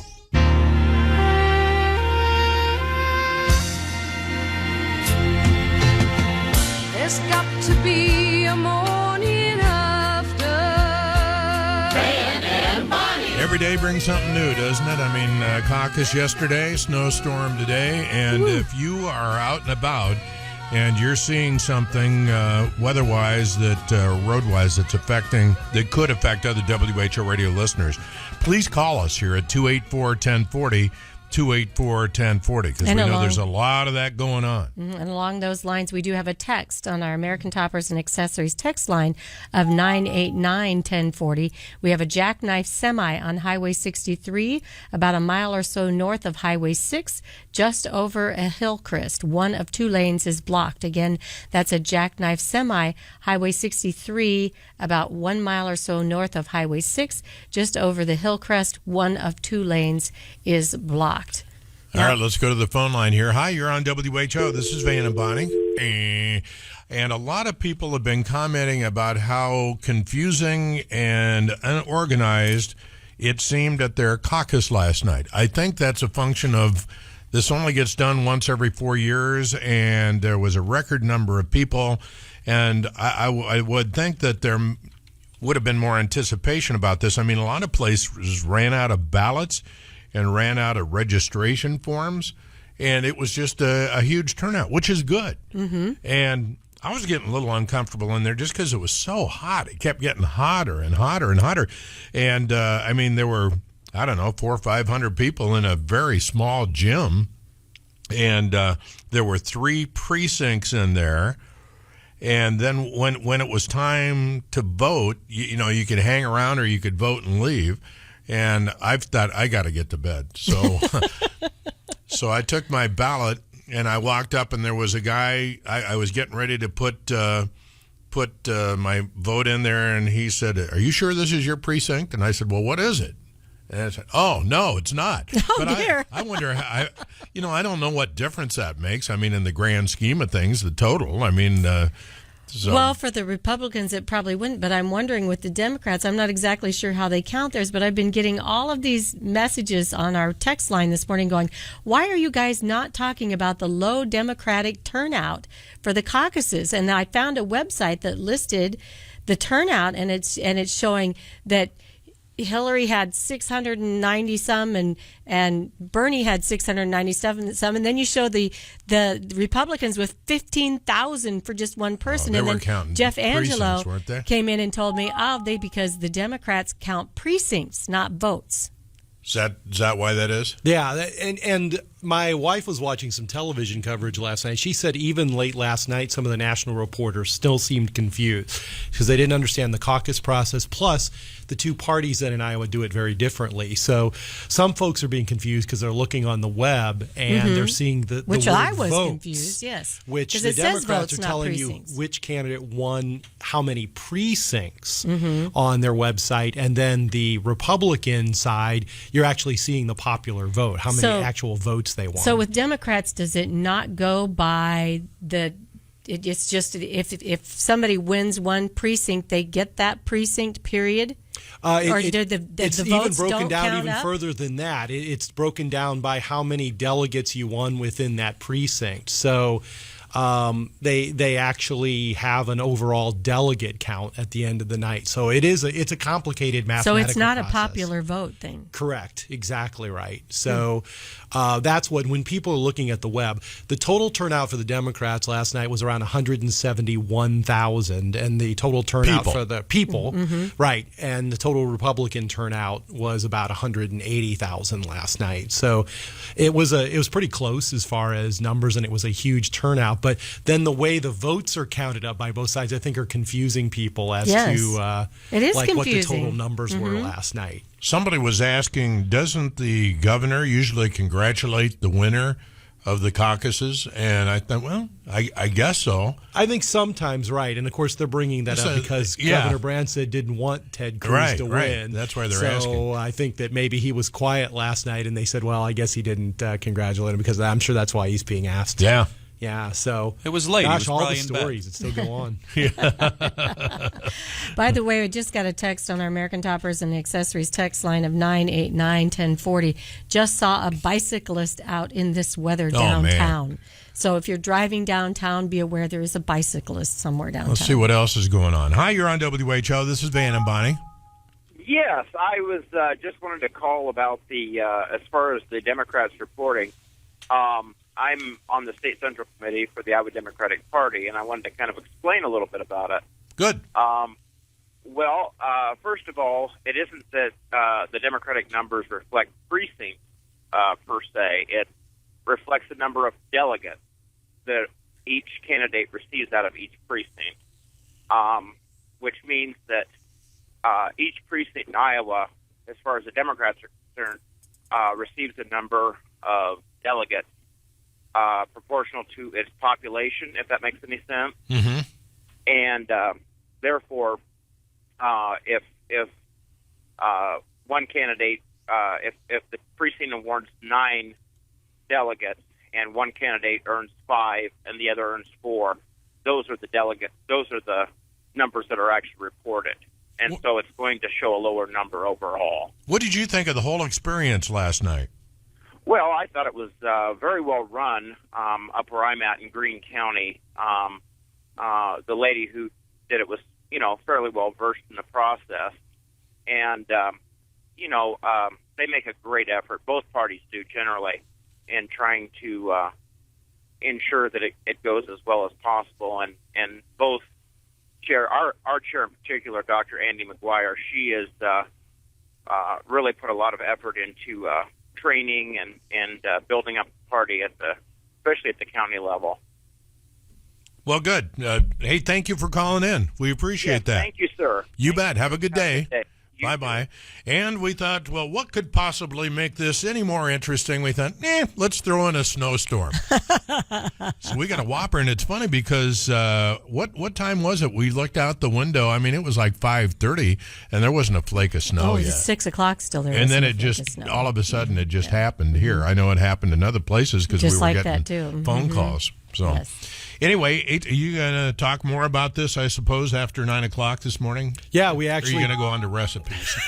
There's got to be a morning after. Ben and Bonnie. Every day brings something new, doesn't it? I mean, caucus yesterday, snowstorm today, and if you are out and about and you're seeing something weather-wise, road-wise, that could affect other WHO radio listeners, please call us here at 284-1040. 284-1040, because we know there's a lot of that going on. And along those lines, we do have a text on our American Toppers and Accessories text line of 989-1040. We have a jackknife semi on Highway 63, about a mile or so north of Highway 6, just over a hill crest. One of two lanes is blocked. Again, that's a jackknife semi, Highway 63, about 1 mile or so north of Highway 6, just over the hill crest. One of two lanes is blocked. All right, let's go to the phone line here. Hi, you're on WHO. This is Van and Bonnie. And a lot of people have been commenting about how confusing and unorganized it seemed at their caucus last night. I think that's a function of this only gets done once every 4 years, and there was a record number of people. And I would think that there would have been more anticipation about this. I mean, a lot of places ran out of ballots and ran out of registration forms, and it was just a huge turnout, which is good. Mm-hmm. And I was getting a little uncomfortable in there just because it was so hot. It kept getting hotter and hotter and hotter. And, I mean, there were, 400 or 500 people in a very small gym, and there were 3 precincts in there. And then when it was time to vote, you could hang around or you could vote and leave. And I thought, I got to get to bed. So so I took my ballot and I walked up, and there was a guy. I was getting ready to put my vote in there, and he said, "Are you sure this is your precinct?" And I said, "Well, what is it?" And I said, "Oh no, it's not." Oh, but dear. I wonder. I don't know what difference that makes. I mean, in the grand scheme of things, the total. I mean, so. Well, for the Republicans, it probably wouldn't. But I'm wondering with the Democrats, I'm not exactly sure how they count theirs. But I've been getting all of these messages on our text line this morning, going, "Why are you guys not talking about the low Democratic turnout for the caucuses?" And I found a website that listed the turnout, and it's showing that Hillary had 690 some and Bernie had 697 some, and then you show the Republicans with 15,000 for just one person. They and were then counting Jeff Angelo precincts, weren't they? came in and told me, because the Democrats count precincts, not votes. Is that why that is? Yeah, and my wife was watching some television coverage last night. She said even late last night, some of the national reporters still seemed confused because they didn't understand the caucus process. Plus, the two parties that in Iowa do it very differently. So some folks are being confused because they're looking on the web and they're seeing the Which word I was votes, confused, yes. Which 'Cause the it says Democrats votes, are not telling precincts. you which candidate won how many precincts on their website. And then the Republican side, you're actually seeing the popular vote, how many actual votes they won. So with Democrats, does it not go by it's just if somebody wins one precinct, they get that precinct, period? Or do the it's even votes broken don't down count even up? further than that. It's broken down by how many delegates you won within that precinct. So they actually have an overall delegate count at the end of the night. So it's a complicated mathematical So it's not process. a popular vote thing. Correct. Exactly right. So that's when people are looking at the web. The total turnout for the Democrats last night was around 171,000, and the total turnout for the people, right, and the total Republican turnout was about 180,000 last night. So it was pretty close as far as numbers, and it was a huge turnout. But then the way the votes are counted up by both sides, I think, are confusing people as to it is what the confusing. total numbers were last night. Somebody was asking, doesn't the governor usually congratulate the winner of the caucuses? And I thought, well, I guess so. I think sometimes, right. And, of course, they're bringing that up because Governor Branstad didn't want Ted Cruz to win. That's why they're asking. So I think that maybe he was quiet last night, and they said, well, I guess he didn't congratulate him because I'm sure that's why he's being asked. Yeah. Yeah, so it was late. Gosh, He was all the probably in bed. stories that still go on. By the way, we just got a text on our American Toppers and Accessories text line of 989-1040. Just saw a bicyclist out in this weather downtown. Man. So if you're driving downtown, be aware there is a bicyclist somewhere downtown. Let's see what else is going on. Hi, you're on WHO. This is Ben and Bonnie. Yes, I was just wanted to call about the as far as the Democrats reporting. I'm on the State Central Committee for the Iowa Democratic Party, and I wanted to kind of explain a little bit about it. Good. First of all, it isn't that the Democratic numbers reflect precincts per se. It reflects the number of delegates that each candidate receives out of each precinct, which means that each precinct in Iowa, as far as the Democrats are concerned, receives a number of delegates proportional to its population, if that makes any sense. Mm-hmm. And therefore, if one candidate, if the precinct awards 9 delegates and one candidate earns 5 and the other earns 4, those are the delegates. Those are the numbers that are actually reported. And so it's going to show a lower number overall. What did you think of the whole experience last night? Well, I thought it was very well run up where I'm at in Greene County. The lady who did it was, fairly well versed in the process. And, they make a great effort. Both parties do generally in trying to ensure that it goes as well as possible. And both our chair in particular, Dr. Andy McGuire, she has really put a lot of effort into training and building up the party especially at the county level. Well, good. Hey, thank you for calling in. We appreciate that. Thank you, sir. You bet. Have a good day. Bye-bye. And we thought, well, what could possibly make this any more interesting? We thought, let's throw in a snowstorm. So we got a whopper, and it's funny because what time was it? We looked out the window. I mean, it was like 5:30, and there wasn't a flake of snow yet. It was 6 o'clock still there. And then it just, all of a sudden, it just happened here. I know it happened in other places because we were getting phone calls. So. Yes. Anyway, are you going to talk more about this, I suppose, after 9 o'clock this morning? Yeah, we actually... Or are you going to go on to recipes?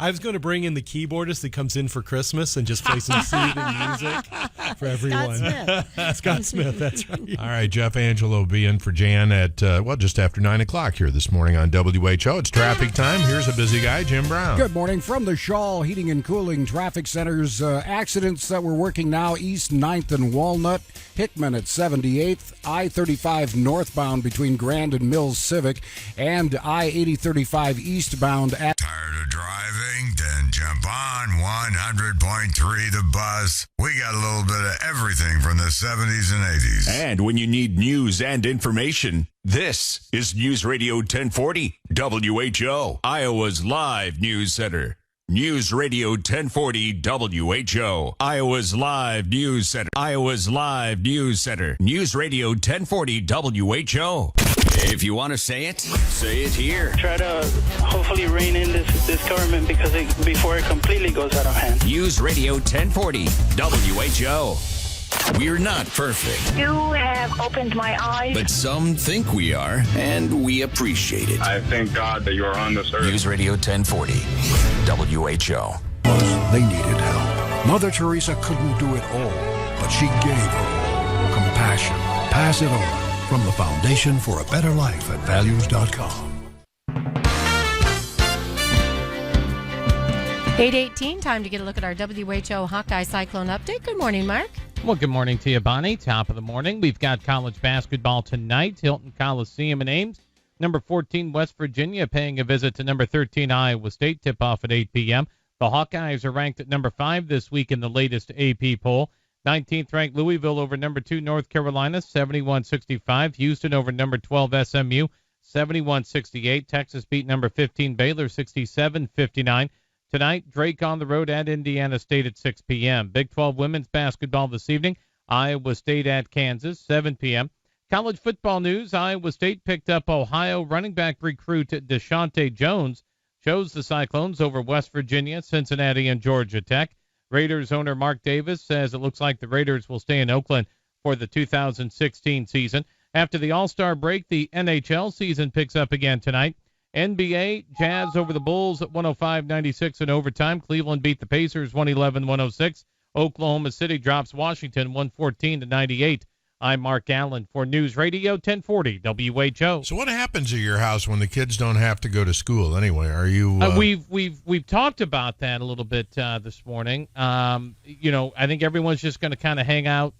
I was going to bring in the keyboardist that comes in for Christmas and just play some soothing music for everyone. Scott Smith, that's right. All right, Jeff Angelo will be in for Jan at, just after 9 o'clock here this morning on WHO. It's traffic time. Here's a busy guy, Jim Brown. Good morning from the Shaw Heating and Cooling Traffic Center's accidents that we're working now, East 9th and Walnut, Hickman at 78th, I-35 northbound between Grand and Mills Civic, and I-80-35 eastbound at... Tired of driving? Then jump on 100.3 The Buzz. We got a little bit of everything from the 70s and 80s. And when you need news and information, this is News Radio 1040, WHO, Iowa's live news center. News Radio 1040 WHO, Iowa's live news center. Iowa's live news center. News Radio 1040 WHO. If you want to say it here. Try to hopefully rein in this government before it completely goes out of hand. News Radio 1040 WHO. We're not perfect. You have opened my eyes. But some think we are, and we appreciate it. I thank God that you are on this earth. News Radio 1040, WHO. They needed help. Mother Teresa couldn't do it all, but she gave her all. Compassion. Pass it on. From the Foundation for a Better Life at values.com. 8:18, time to get a look at our WHO Hawkeye Cyclone update. Good morning, Mark. Well, good morning to you, Bonnie. Top of the morning. We've got college basketball tonight. Hilton Coliseum in Ames. Number 14, West Virginia, paying a visit to number 13, Iowa State. Tip-off at 8 p.m. The Hawkeyes are ranked at number 5 this week in the latest AP poll. 19th ranked Louisville over number 2, North Carolina, 71-65. Houston over number 12, SMU, 71-68. Texas beat number 15, Baylor, 67-59. Tonight, Drake on the road at Indiana State at 6 p.m. Big 12 women's basketball this evening. Iowa State at Kansas, 7 p.m. College football news. Iowa State picked up Ohio running back recruit Deshaunte Jones. Chose the Cyclones over West Virginia, Cincinnati, and Georgia Tech. Raiders owner Mark Davis says it looks like the Raiders will stay in Oakland for the 2016 season. After the All-Star break, the NHL season picks up again tonight. NBA, Jazz over the Bulls at 105-96 in overtime. Cleveland beat the Pacers 111-106. Oklahoma City drops Washington 114-98. I'm Mark Allen for News Radio 1040 WHO. So what happens at your house when the kids don't have to go to school anyway? Are you We've talked about that a little bit this morning. I think everyone's just going to kind of hang out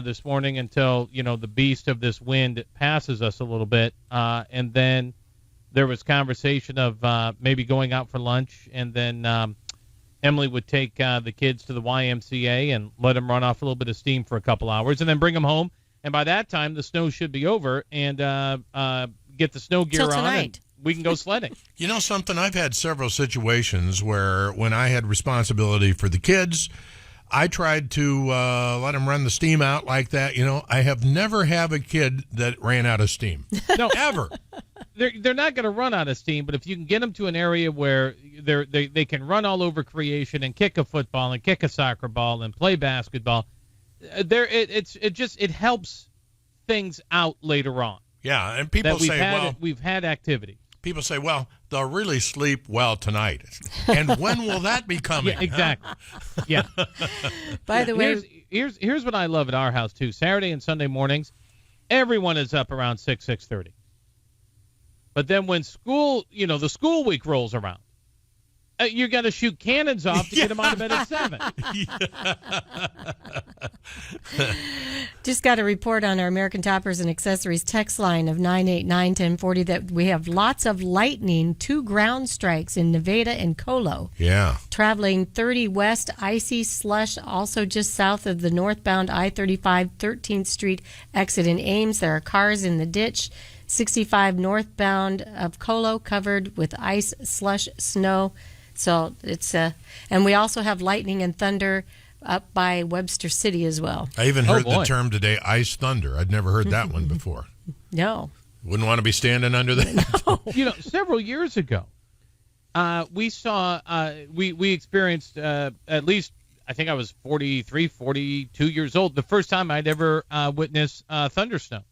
this morning until the beast of this wind passes us a little bit, and then there was conversation of maybe going out for lunch, and then Emily would take the kids to the YMCA and let them run off a little bit of steam for a couple hours, and then bring them home. And by that time, the snow should be over, and get the snow gear on, and we can go sledding. You know something? I've had several situations where when I had responsibility for the kids, I tried to let them run the steam out like that. I have never had a kid that ran out of steam. No, ever. They're not going to run out of steam, but if you can get them to an area where they can run all over creation and kick a football and kick a soccer ball and play basketball, it helps things out later on. Yeah, and people say, we've had activity. People say, well, they'll really sleep well tonight. And when will that be coming? Yeah, exactly. Yeah. By the way, here's what I love at our house too. Saturday and Sunday mornings, everyone is up around 6:30. But then when the school week rolls around, you got to shoot cannons off to get them out of bed at 7. Just got a report on our American Toppers and Accessories text line of 989-1040 that we have lots of lightning, 2 ground strikes in Nevada and Colo. Yeah. Traveling 30 west, icy slush, also just south of the northbound I-35 13th Street exit in Ames. There are cars in the ditch. 65 northbound of Colo covered with ice, slush, snow. So it's and we also have lightning and thunder up by Webster City as well. I even heard the term today, ice thunder. I'd never heard that one before. No. Wouldn't want to be standing under that. No. You know, several years ago, we saw, we experienced at least, I think I was 43, 42 years old, the first time I'd ever witnessed thundersnow.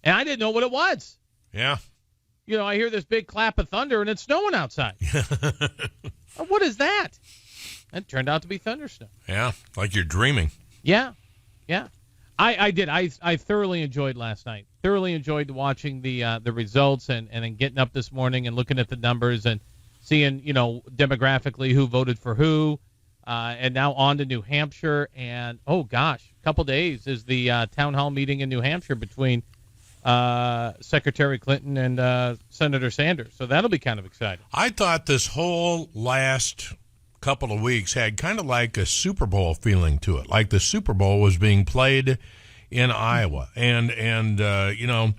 And I didn't know what it was. Yeah. You know, I hear this big clap of thunder and it's snowing outside. What is that? It turned out to be thundersnow. Yeah, like you're dreaming. Yeah, yeah. I did. I thoroughly enjoyed last night. Thoroughly enjoyed watching the results and then getting up this morning and looking at the numbers and seeing, you know, demographically who voted for who. And now on to New Hampshire. And, oh, gosh, a couple days is the town hall meeting in New Hampshire between Secretary Clinton and Senator Sanders. So that'll be kind of exciting. I thought this whole last couple of weeks had kind of like a Super Bowl feeling to it, like the Super Bowl was being played in Iowa. And you know,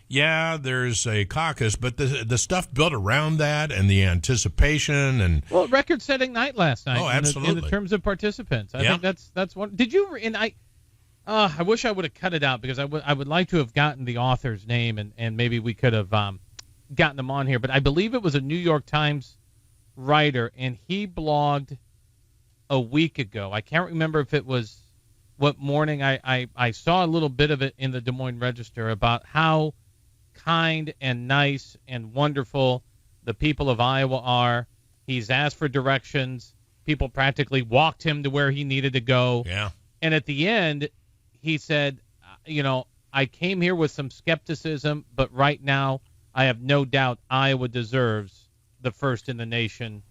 yeah, there's a caucus, but the stuff built around that and the anticipation and record-setting night last night. Oh, absolutely. In terms of participants, I think that's one. Did you? And I wish I would have cut it out because I would like to have gotten the author's name and maybe we could have gotten them on here. But I believe it was a New York Times writer, and he blogged a week ago. I can't remember if it was what morning. I saw a little bit of it in the Des Moines Register about how kind and nice and wonderful the people of Iowa are. He's asked for directions. People practically walked him to where he needed to go. Yeah. And at the end, he said, you know, I came here with some skepticism, but right now I have no doubt Iowa deserves the first in the nation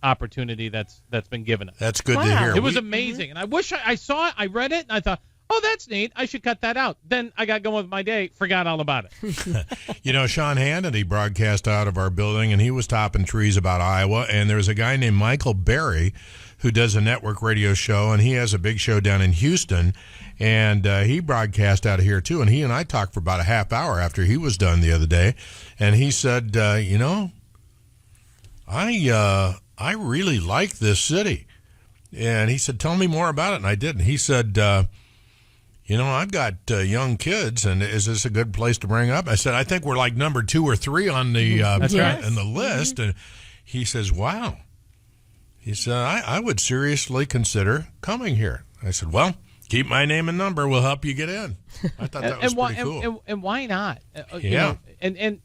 opportunity that's been given us. That's good to hear. It was amazing. And I wish I saw it, I read it, and I thought, oh, that's neat. I should cut that out. Then I got going with my day, forgot all about it. You know, Sean Hannity broadcast out of our building, and he was topping trees about Iowa. And there's a guy named Michael Berry who does a network radio show, and he has a big show down in Houston. And he broadcast out of here, too. And he and I talked for about a half hour after he was done the other day. And he said, you know, I really like this city. And he said, tell me more about it. And I did. And he said, you know, I've got young kids, and is this a good place to bring up? I said, I think we're like number 2 or 3 on the in the list. And he says, wow. He said, I would seriously consider coming here. I said, well, keep my name and number. We'll help you get in. I thought that was pretty cool. And why not? Yeah. You know,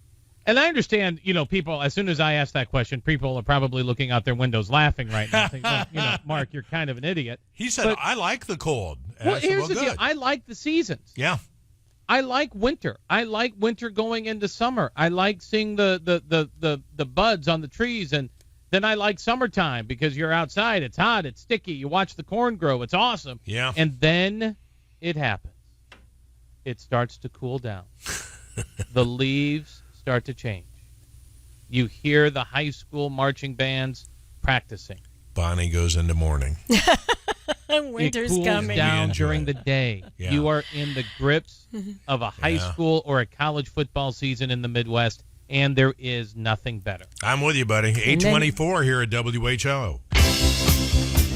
and I understand, you know, people, as soon as I ask that question, people are probably looking out their windows laughing right now. Thinking, well, you know, Mark, you're kind of an idiot. He said, I like the cold. Well, here's the deal. I like the seasons. Yeah. I like winter. I like winter going into summer. I like seeing the buds on the trees. And then I like summertime because you're outside. It's hot. It's sticky. You watch the corn grow. It's awesome. Yeah. And then it happens. It starts to cool down. The leaves start to change. You hear the high school marching bands practicing. Bonnie goes into mourning. Winter's it cools coming. down during the day. Yeah. You are in the grips of a high school or a college football season in the Midwest, and there is nothing better. I'm with you, buddy. 824 here at WHO.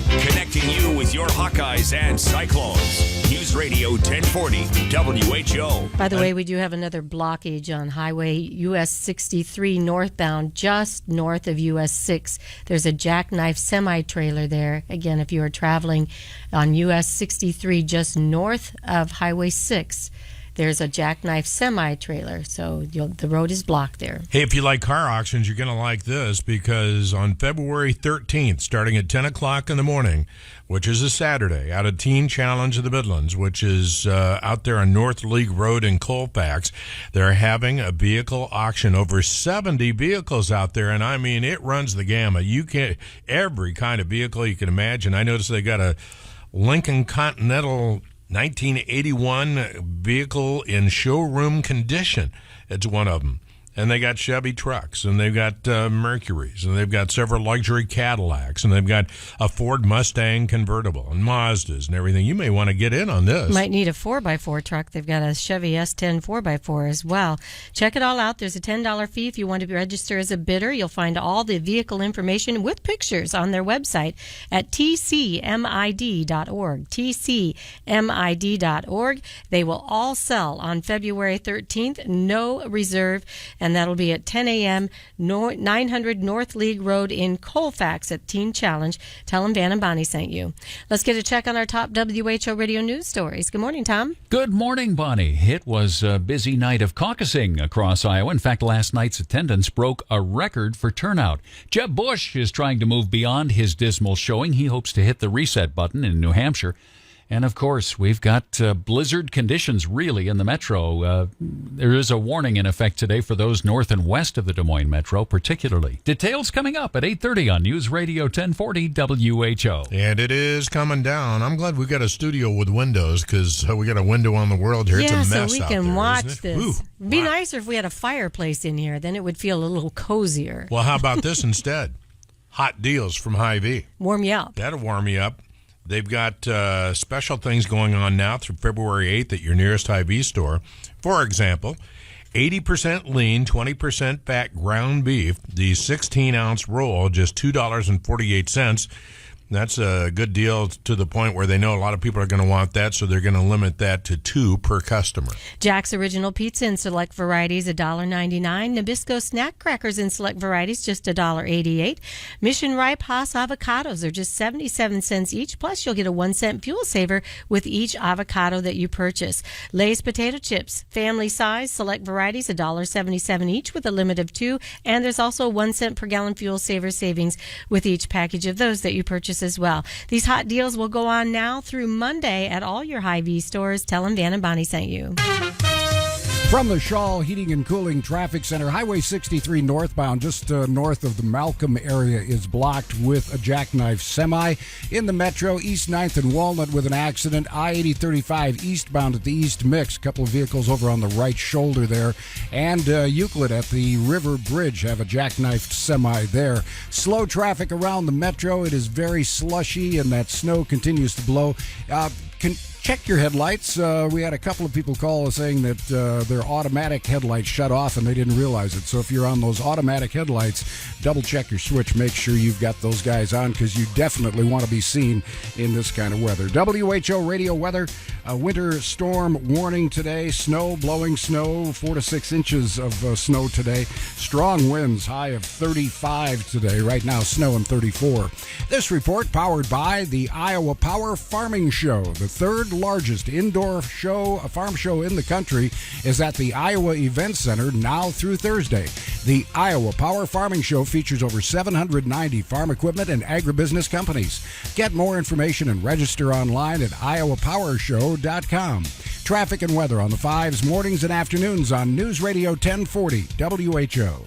Connecting you with your Hawkeyes and Cyclones. News Radio 1040 WHO. By the way, we do have another blockage on Highway US 63 northbound, just north of US 6. There's a jackknife semi-trailer there. Again, if you are traveling on US 63 just north of Highway 6, there's a jackknife semi-trailer, so the road is blocked there. Hey, if you like car auctions, you're going to like this, because on February 13th, starting at 10 o'clock in the morning, which is a Saturday, out of Teen Challenge of the Midlands, which is out there on North League Road in Colfax, they're having a vehicle auction. Over 70 vehicles out there, and I mean, it runs the gamut. You can every kind of vehicle you can imagine. I noticed they got a Lincoln Continental 1981 vehicle in showroom condition. It's one of them. And they got Chevy trucks, and they've got Mercuries, and they've got several luxury Cadillacs, and they've got a Ford Mustang convertible, and Mazdas, and everything. You may want to get in on this. Might need a 4x4 truck. They've got a Chevy S10 4x4 as well. Check it all out. There's a $10 fee if you want to register as a bidder. You'll find all the vehicle information with pictures on their website at tcmid.org. tcmid.org. They will all sell on February 13th. No reserve. And that'll be at 10 a.m., 900 North League Road in Colfax at Teen Challenge. Tell them Van and Bonnie sent you. Let's get a check on our top WHO radio news stories. Good morning, Tom. Good morning, Bonnie. It was a busy night of caucusing across Iowa. In fact, last night's attendance broke a record for turnout. Jeb Bush is trying to move beyond his dismal showing. He hopes to hit the reset button in New Hampshire. And, of course, we've got blizzard conditions, really, in the metro. There is a warning in effect today for those north and west of the Des Moines metro, particularly. Details coming up at 8:30 on News Radio 1040 WHO. And it is coming down. I'm glad we got a studio with windows because we got a window on the world here. Yeah, it's a mess so we out can there, watch isn't it? this. Ooh, It'd be nicer if we had a fireplace in here. Then it would feel a little cozier. Well, how about this instead? Hot deals from Hy-Vee. Warm you up. That'll warm you up. They've got special things going on now through February 8th at your nearest Hy-Vee store. For example, 80% lean, 20% fat ground beef, the 16-ounce roll, just $2.48. That's a good deal to the point where they know a lot of people are going to want that, so they're going to limit that to 2 per customer. Jack's Original Pizza in select varieties, $1.99. Nabisco Snack Crackers in select varieties, just $1.88. Mission Ripe Hass Avocados are just 77 cents each, plus you'll get a 1-cent fuel saver with each avocado that you purchase. Lay's Potato Chips, family size, select varieties, $1.77 each with a limit of 2, and there's also a 1-cent per gallon fuel saver savings with each package of those that you purchase as well. These hot deals will go on now through Monday at all your Hy-Vee stores. Tell them Van and Bonnie sent you. From the Shaw Heating and Cooling Traffic Center, Highway 63 northbound, just north of the Malcolm area, is blocked with a jackknife semi. In the metro, East 9th and Walnut with an accident. I-8035 eastbound at the East Mix. A couple of vehicles over on the right shoulder there. And Euclid at the River Bridge have a jackknifed semi there. Slow traffic around the metro. It is very slushy and that snow continues to blow. Check your headlights. We had a couple of people call saying that their automatic headlights shut off and they didn't realize it. So if you're on those automatic headlights, double check your switch. Make sure you've got those guys on because you definitely want to be seen in this kind of weather. WHO radio weather, a winter storm warning today. Snow, blowing snow, 4 to 6 inches of snow today. Strong winds, high of 35 today. Right now, snow and 34. This report powered by the Iowa Power Farming Show, the third largest indoor show, a farm show in the country, is at the Iowa Event Center now through Thursday. The Iowa Power Farming Show features over 790 farm equipment and agribusiness companies. Get more information and register online at iowapowershow.com. Traffic and weather on the 5s, mornings and afternoons on News Radio 1040 WHO.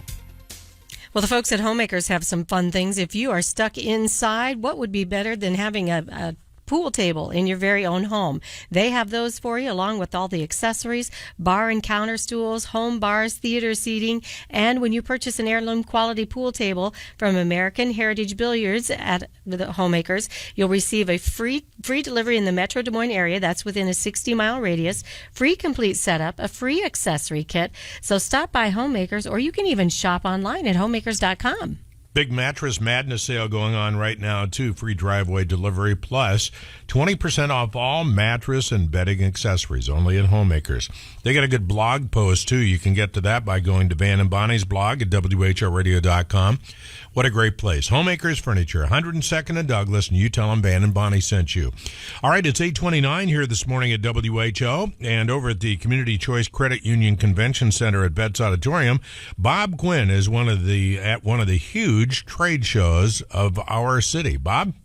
Well, the folks at Homemakers have some fun things. If you are stuck inside, what would be better than having a pool table in your very own home? They have those for you, along with all the accessories, bar and counter stools, home bars, theater seating. And when you purchase an heirloom quality pool table from American Heritage Billiards at the Homemakers, you'll receive a free delivery in the Metro Des Moines area. That's within a 60-mile radius. Free complete setup, a free accessory kit. So stop by Homemakers, or you can even shop online at homemakers.com. Big Mattress Madness sale going on right now, too. Free driveway delivery, plus 20% off all mattress and bedding accessories, only at Homemakers. They got a good blog post, too. You can get to that by going to Van and Bonnie's blog at WHORadio.com. What a great place. Homemakers Furniture, 102nd and Douglas, and you tell them Van and Bonnie sent you. All right, it's 8:29 here this morning at WHO, and over at the Community Choice Credit Union Convention Center at Betts Auditorium, Bob Quinn is at one of the huge trade shows of our city. Bob?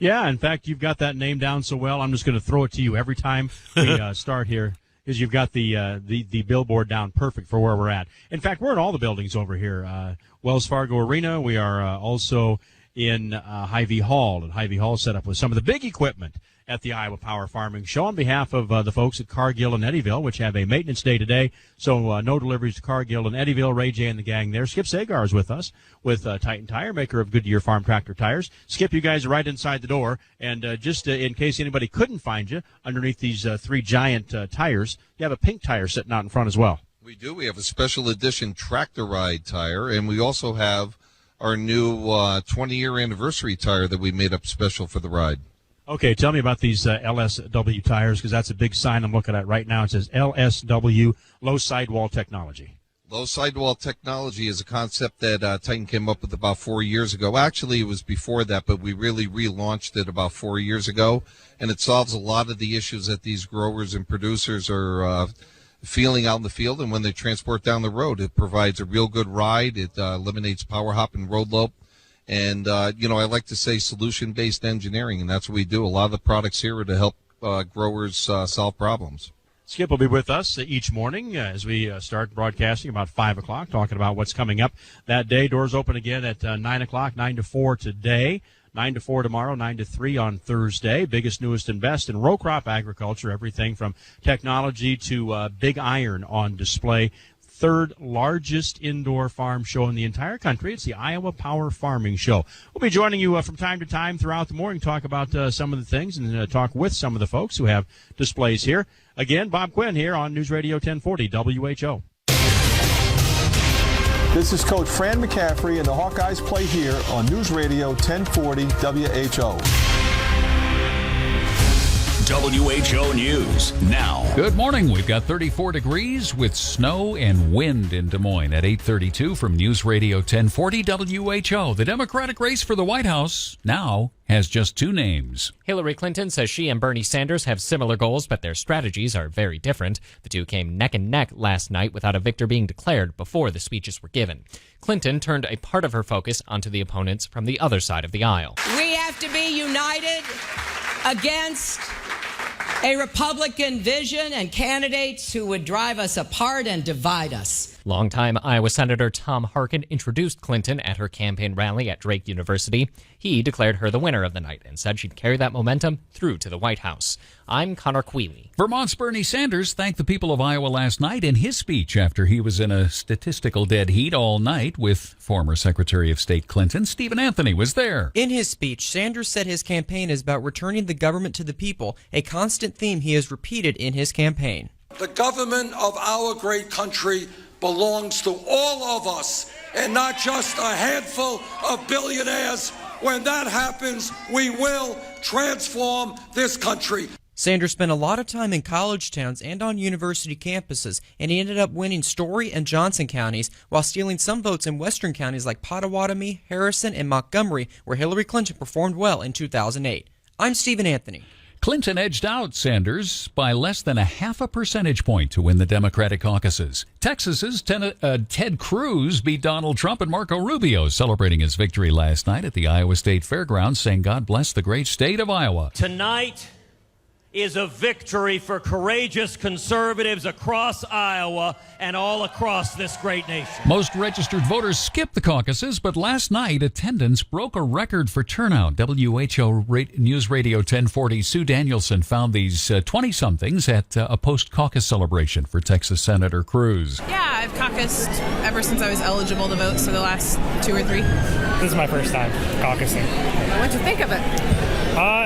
Yeah, in fact, you've got that name down so well, I'm just going to throw it to you every time we start here. Is you've got the billboard down perfect for where we're at. In fact, we're in all the buildings over here. Wells Fargo Arena. We are also in Hy-Vee Hall, and Hy-Vee Hall set up with some of the big equipment at the Iowa Power Farming Show on behalf of the folks at Cargill and Eddyville, which have a maintenance day today. So no deliveries to Cargill and Eddyville. Ray J and the gang there. Skip Sagar is with us with Titan Tire, maker of Goodyear Farm Tractor tires. Skip, you guys are right inside the door. And just in case anybody couldn't find you, underneath these three giant tires, you have a pink tire sitting out in front as well. We do. We have a special edition tractor ride tire, and we also have our new 20-year anniversary tire that we made up special for the ride. Okay, tell me about these LSW tires, because that's a big sign I'm looking at right now. It says LSW, Low Sidewall Technology. Low sidewall technology is a concept that Titan came up with about 4 years ago. Actually, it was before that, but we really relaunched it about 4 years ago, and it solves a lot of the issues that these growers and producers are feeling out in the field and when they transport down the road. It provides a real good ride. It eliminates power hop and road lope. And, I like to say solution-based engineering, and that's what we do. A lot of the products here are to help growers solve problems. Skip will be with us each morning as we start broadcasting about 5 o'clock, talking about what's coming up that day. Doors open again at 9 o'clock, 9 to 4 today, 9 to 4 tomorrow, 9 to 3 on Thursday. Biggest, newest, and best in row crop agriculture, everything from technology to big iron on display. Third largest indoor farm show in the entire country. It's the Iowa Power Farming Show. We'll be joining you from time to time throughout the morning, talk about some of the things and talk with some of the folks who have displays here. Again, Bob Quinn here on News Radio 1040 WHO. This is Coach Fran McCaffrey, and the Hawkeyes play here on News Radio 1040 WHO. WHO News now. Good morning. We've got 34 degrees with snow and wind in Des Moines at 8:32 from News Radio 1040 WHO. The Democratic race for the White House now has just two names. Hillary Clinton says she and Bernie Sanders have similar goals, but their strategies are very different. The two came neck and neck last night without a victor being declared before the speeches were given. Clinton turned a part of her focus onto the opponents from the other side of the aisle. We have to be united against a Republican vision and candidates who would drive us apart and divide us. Longtime Iowa Senator Tom Harkin introduced Clinton at her campaign rally at Drake University. He declared her the winner of the night and said she'd carry that momentum through to the White House. I'm Connor Quealy. Vermont's Bernie Sanders thanked the people of Iowa last night in his speech after he was in a statistical dead heat all night with former Secretary of State Clinton. Stephen Anthony was there. In his speech, Sanders said his campaign is about returning the government to the people, a constant theme he has repeated in his campaign. The government of our great country belongs to all of us and not just a handful of billionaires. When that happens, we will transform this country. Sanders spent a lot of time in college towns and on university campuses, and he ended up winning Story and Johnson counties while stealing some votes in western counties like Pottawatomie, Harrison, and Montgomery, where Hillary Clinton performed well in 2008. I'm Stephen Anthony. Clinton edged out Sanders by less than a half a percentage point to win the Democratic caucuses. Texas's Ted Cruz beat Donald Trump and Marco Rubio, celebrating his victory last night at the Iowa State Fairgrounds, saying, "God bless the great state of Iowa." Tonight is a victory for courageous conservatives across Iowa and all across this great nation. Most registered voters skipped the caucuses, but last night attendance broke a record for turnout. WHO News Radio 1040 Sue Danielson found these 20-somethings at a post-caucus celebration for Texas Senator Cruz. Yeah, I've caucused ever since I was eligible to vote, so the last 2 or 3. This is my first time caucusing. What'd you think of it?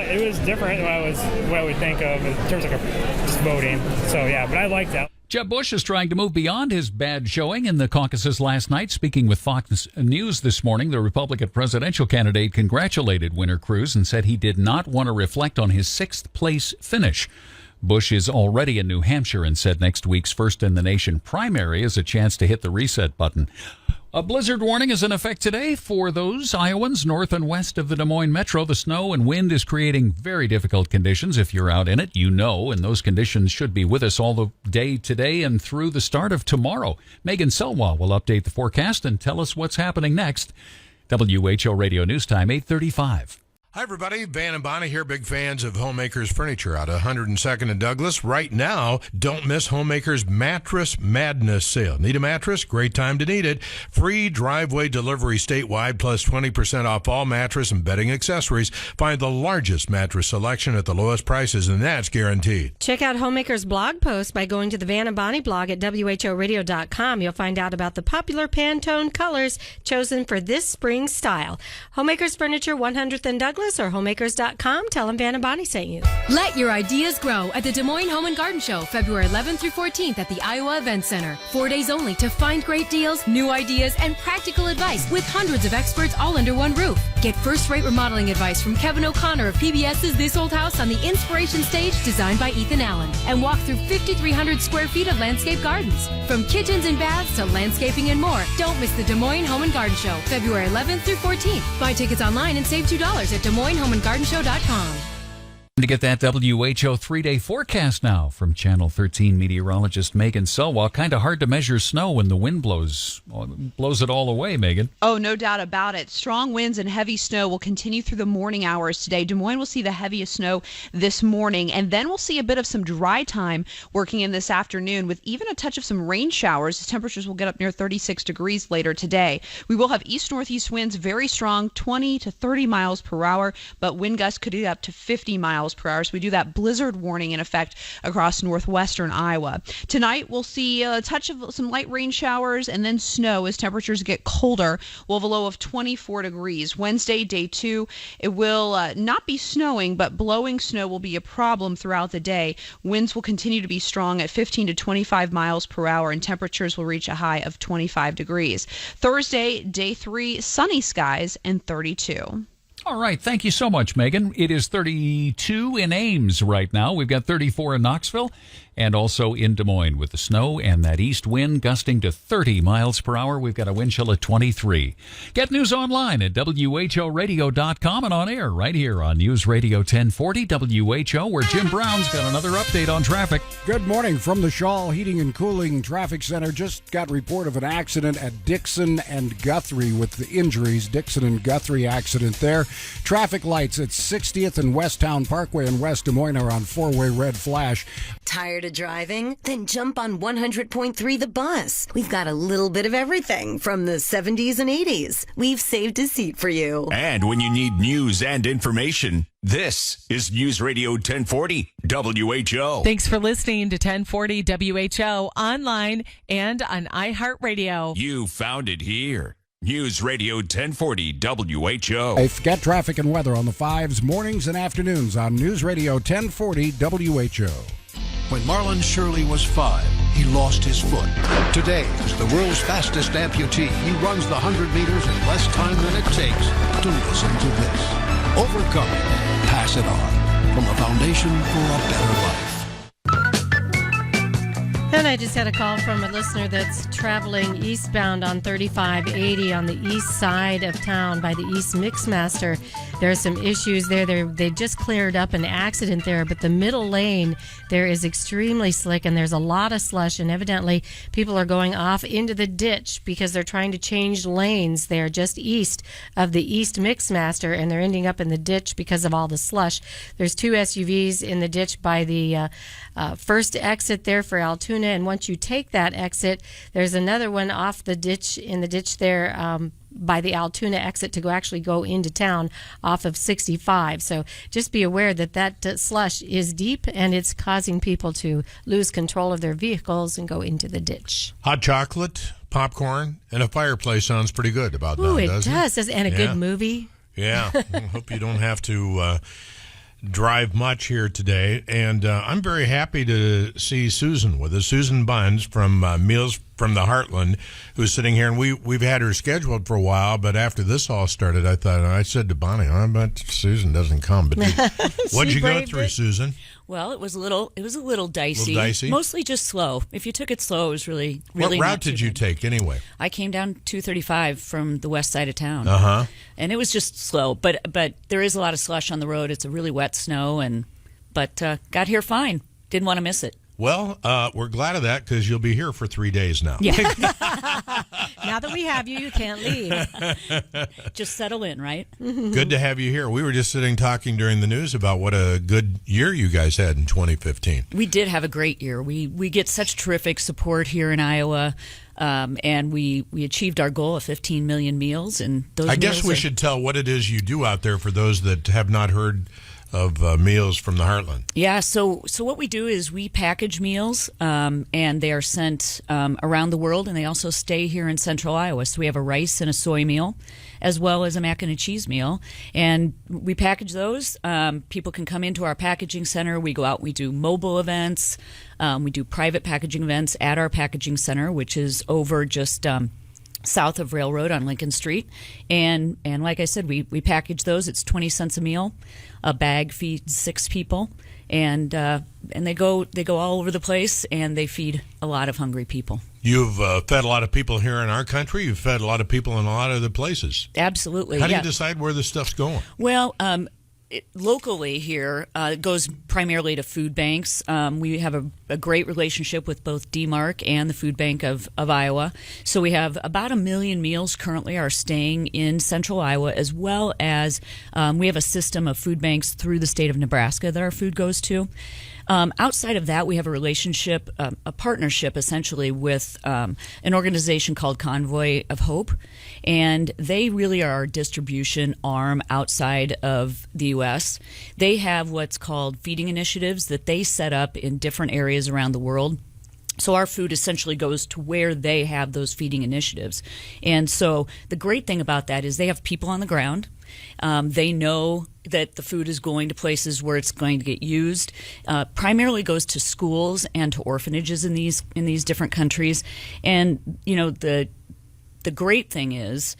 It was different than what I would think of in terms of just voting. So, yeah, but I like that. Jeb Bush is trying to move beyond his bad showing in the caucuses last night. Speaking with Fox News this morning, the Republican presidential candidate congratulated winner Cruz and said he did not want to reflect on his 6th-place finish. Bush is already in New Hampshire and said next week's first-in-the-nation primary is a chance to hit the reset button. A blizzard warning is in effect today for those Iowans north and west of the Des Moines metro. The snow and wind is creating very difficult conditions. If you're out in it, you know, and those conditions should be with us all the day today and through the start of tomorrow. Megan Selwa will update the forecast and tell us what's happening next. WHO Radio News Time, 8:35. Hi, everybody. Van and Bonnie here. Big fans of Homemakers Furniture out of 102nd and Douglas. Right now, don't miss Homemakers Mattress Madness sale. Need a mattress? Great time to need it. Free driveway delivery statewide, plus 20% off all mattress and bedding accessories. Find the largest mattress selection at the lowest prices, and that's guaranteed. Check out Homemakers blog post by going to the Van and Bonnie blog at whoradio.com. You'll find out about the popular Pantone colors chosen for this spring style. Homemakers Furniture, 100th and Douglas, or homemakers.com. Tell them Van and Bonnie sent you. Let your ideas grow at the Des Moines Home and Garden Show, February 11th through 14th at the Iowa Event Center. 4 days only to find great deals, new ideas, and practical advice with hundreds of experts all under one roof. Get first-rate remodeling advice from Kevin O'Connor of PBS's This Old House on the Inspiration Stage designed by Ethan Allen, and walk through 5,300 square feet of landscape gardens. From kitchens and baths to landscaping and more, don't miss the Des Moines Home and Garden Show, February 11th through 14th. Buy tickets online and save $2 at DesMoinesHomeandGardenShow.com. To get that WHO 3-day forecast now from Channel 13 meteorologist Megan Selwell. Kind of hard to measure snow when the wind blows it all away, Megan. Oh, no doubt about it. Strong winds and heavy snow will continue through the morning hours today. Des Moines will see the heaviest snow this morning, and then we'll see a bit of some dry time working in this afternoon with even a touch of some rain showers. Temperatures will get up near 36 degrees later today. We will have east-northeast winds very strong, 20 to 30 miles per hour, but wind gusts could get up to 50 miles per hour. So we do that blizzard warning in effect across northwestern Iowa. Tonight, we'll see a touch of some light rain showers and then snow as temperatures get colder. We'll have a low of 24 degrees. Wednesday, day 2, it will not be snowing, but blowing snow will be a problem throughout the day. Winds will continue to be strong at 15 to 25 miles per hour, and temperatures will reach a high of 25 degrees. Thursday, day 3, sunny skies and 32. All right. Thank you so much, Megan. It is 32 in Ames right now. We've got 34 in Knoxville and also in Des Moines with the snow and that east wind gusting to 30 miles per hour. We've got a wind chill at 23. Get news online at whoradio.com and on air right here on News Radio 1040 WHO, where Jim Brown's got another update on traffic. Good morning from the Shaw Heating and Cooling Traffic Center. Just got report of an accident at Dixon and Guthrie with the injuries. Dixon and Guthrie accident there. Traffic lights at 60th and Westtown Parkway in West Des Moines are on four-way red flash. Tired of driving? Then jump on 100.3 The Bus. We've got a little bit of everything from the 70s and 80s. We've saved a seat for you. And when you need news and information, this is News Radio 1040 WHO. Thanks for listening to 1040 WHO online and on iHeartRadio. You found it here. News Radio 1040 WHO. Hey, get traffic and weather on the 5s, mornings and afternoons on News Radio 1040 WHO. When Marlon Shirley was 5, he lost his foot. Today, as the world's fastest amputee, he runs the 100 meters in less time than it takes to listen to this. Overcome it. Pass it on. From the Foundation for a Better Life. And I just had a call from a listener that's traveling eastbound on 3580 on the east side of town by the East Mixmaster. There are some issues there. They just cleared up an accident there, but the middle lane there is extremely slick, and there's a lot of slush, and evidently people are going off into the ditch because they're trying to change lanes there just east of the East Mixmaster, and they're ending up in the ditch because of all the slush. There's 2 SUVs in the ditch by the first exit there for Altoona, and once you take that exit, there's another one off the ditch, in the ditch there by the Altoona exit to actually go into town off of 65. So just be aware that slush is deep, and it's causing people to lose control of their vehicles and go into the ditch. Hot chocolate, popcorn, and a fireplace sounds pretty good about now, doesn't it? Does. And a good movie. Yeah. I hope you don't have to drive much here today. And I'm very happy to see Susan with us. Susan Buns from Meals from the Heartland, who's sitting here, and we've had her scheduled for a while, but after this all started, I said to Bonnie, I bet Susan doesn't come. But what'd you go through, Susan? Well, it was a little dicey. A little dicey? Mostly just slow. If you took it slow, it was really What route not did you take anyway? I came down 235 from the west side of town. Uh-huh. And it was just slow, but there is a lot of slush on the road. It's a really wet snow, but got here fine. Didn't want to miss it. Well, we're glad of that because you'll be here for 3 days now. Yeah. Now that we have you, you can't leave. Just settle in, right? Good to have you here. We were just sitting talking during the news about what a good year you guys had in 2015. We did have a great year. We get such terrific support here in Iowa, and we achieved our goal of 15 million meals. And those I guess we should tell what it is you do out there for those that have not heard of meals from the Heartland. Yeah, so what we do is we package meals, and they are sent around the world, and they also stay here in central Iowa. So we have a rice and a soy meal, as well as a mac and cheese meal, and we package those. People can come into our packaging center. We go out and we do mobile events. We do private packaging events at our packaging center, which is over just south of Railroad on Lincoln Street. And like I said, we package those. It's 20 cents a meal. A bag feeds 6 people, and they go all over the place, and they feed a lot of hungry people. You've fed a lot of people here in our country. You've fed a lot of people in a lot of other places. Absolutely. How do you decide where this stuff's going? Well, locally here, it goes primarily to food banks. We have a great relationship with both DMARC and the Food Bank of Iowa. So we have about 1 million meals currently are staying in central Iowa, as well as we have a system of food banks through the state of Nebraska that our food goes to. Outside of that, we have a relationship, a partnership essentially with an organization called Convoy of Hope, and they really are our distribution arm outside of the U.S. They have what's called feeding initiatives that they set up in different areas around the world. So our food essentially goes to where they have those feeding initiatives. And so the great thing about that is they have people on the ground. They know that the food is going to places where it's going to get used. Primarily goes to schools and to orphanages in these different countries. And you know the great thing is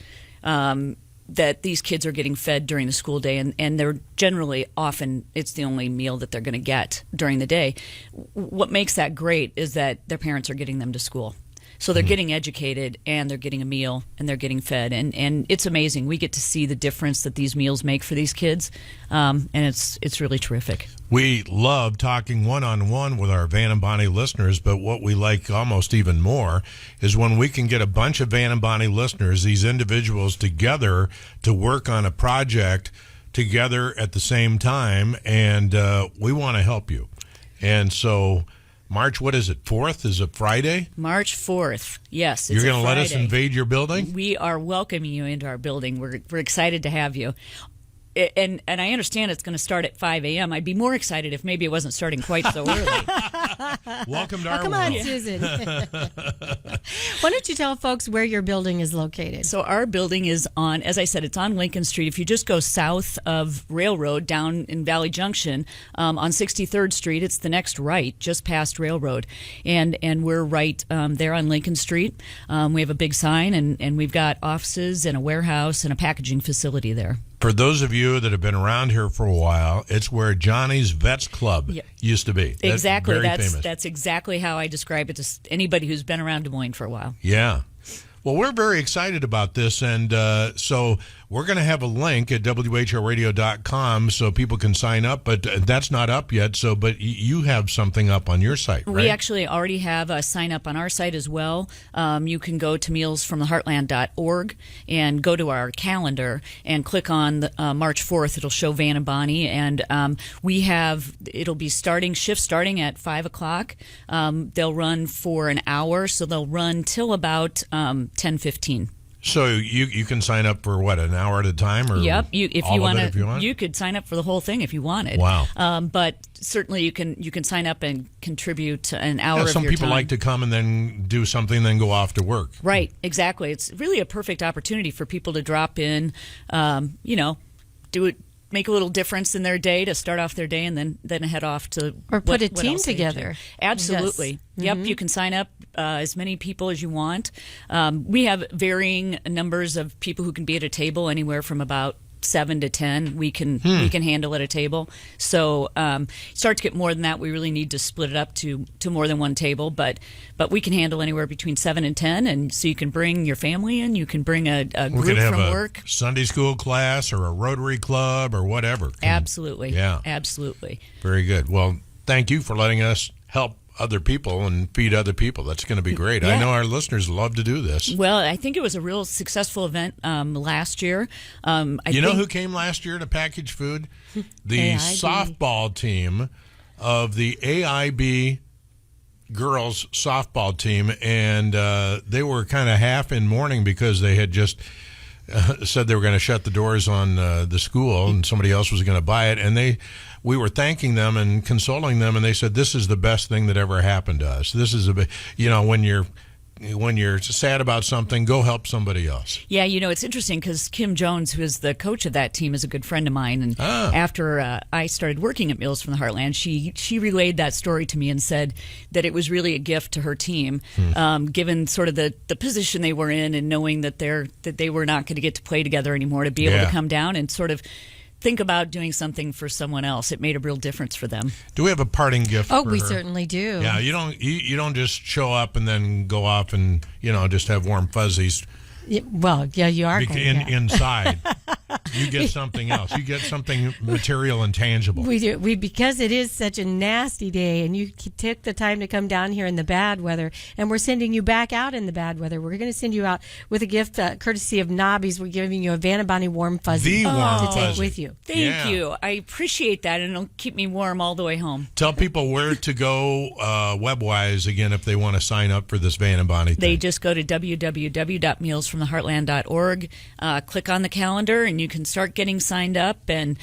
that these kids are getting fed during the school day, and they're generally often it's the only meal that they're going to get during the day. What makes that great is that their parents are getting them to school. So they're getting educated, and they're getting a meal, and they're getting fed. And it's amazing. We get to see the difference that these meals make for these kids, and it's really terrific. We love talking one-on-one with our Van and Bonnie listeners, but what we like almost even more is when we can get a bunch of Van and Bonnie listeners, these individuals together to work on a project together at the same time, and we want to help you. And so March, what is it, 4th? Is it Friday? March 4th, yes. You're going to let us invade your building? We are welcoming you into our building. We're excited to have you. And I understand it's going to start at 5 a.m. I'd be more excited if maybe it wasn't starting quite so early. Welcome to our come world. on, Susan. Why don't you tell folks where your building is located? So our building is on, as I said, it's on Lincoln Street. If you just go south of Railroad down in Valley Junction on 63rd Street, it's the next right, just past Railroad. And we're right there on Lincoln Street. We have a big sign, and we've got offices and a warehouse and a packaging facility there. For those of you that have been around here for a while, it's where Johnny's Vets Club used to be. Exactly. That's famous. That's exactly how I describe it to anybody who's been around Des Moines for a while. Yeah. Well, we're very excited about this, and so we're going to have a link at whoradio.com so people can sign up, but that's not up yet. So, but you have something up on your site, right? We actually already have a sign up on our site as well. You can go to mealsfromtheheartland.org and go to our calendar and click on the, March 4th. It'll show Van and Bonnie, and it'll be shift starting at 5 o'clock. They'll run for an hour, so they'll run till about 10:15. So you can sign up for what, an hour at a time, or yep. If you want, you could sign up for the whole thing if you wanted. Wow. But certainly you can sign up and contribute an hour of your time. Some people like to come and then do something, then go off to work. Right. Exactly. It's really a perfect opportunity for people to drop in. Do it. Make a little difference in their day to start off their day, and then head off to or put a team together. Absolutely. Yes. Yep. You can sign up as many people as you want. We have varying numbers of people who can be at a table, anywhere from about 7 to 10 we can handle at a table. So start to get more than that, we really need to split it up to more than one table, but we can handle anywhere between 7 and 10, and so you can bring your family in, you can bring a group from work, Sunday school class or a Rotary Club or whatever. Absolutely. Yeah, absolutely. Very good. Well, thank you for letting us help other people and feed other people. That's going to be great. Yeah. I know our listeners love to do this. Well, I think it was a real successful event last year. You know who came last year to package food? The softball team of the AIB girls softball team, and they were kind of half in mourning because they had just said they were going to shut the doors on the school and somebody else was going to buy it, and we were thanking them and consoling them, and they said, this is the best thing that ever happened to us. This is when you're sad about something, go help somebody else. Yeah, it's interesting because Kim Jones, who is the coach of that team, is a good friend of mine. And after I started working at Meals from the Heartland, she relayed that story to me and said that it was really a gift to her team, given sort of the position they were in and knowing that they were not going to get to play together anymore, to be able to come down and sort of think about doing something for someone else. It made a real difference for them. Do we have a parting gift for we her? certainly do. Yeah, you don't just show up and then go off and just have warm fuzzies. You are inside. You get something else. You get something material and tangible. We do. Because it is such a nasty day, and you took the time to come down here in the bad weather, and we're sending you back out in the bad weather. We're going to send you out with a gift courtesy of Nobby's. We're giving you a Van and Bonnie warm fuzzy to take with you. Thank you. I appreciate that, and it'll keep me warm all the way home. Tell people where to go web-wise again if they want to sign up for this Van and Bonnie thing. They just go to www.mealsfromtheheartland.org, click on the calendar, and you can start getting signed up. And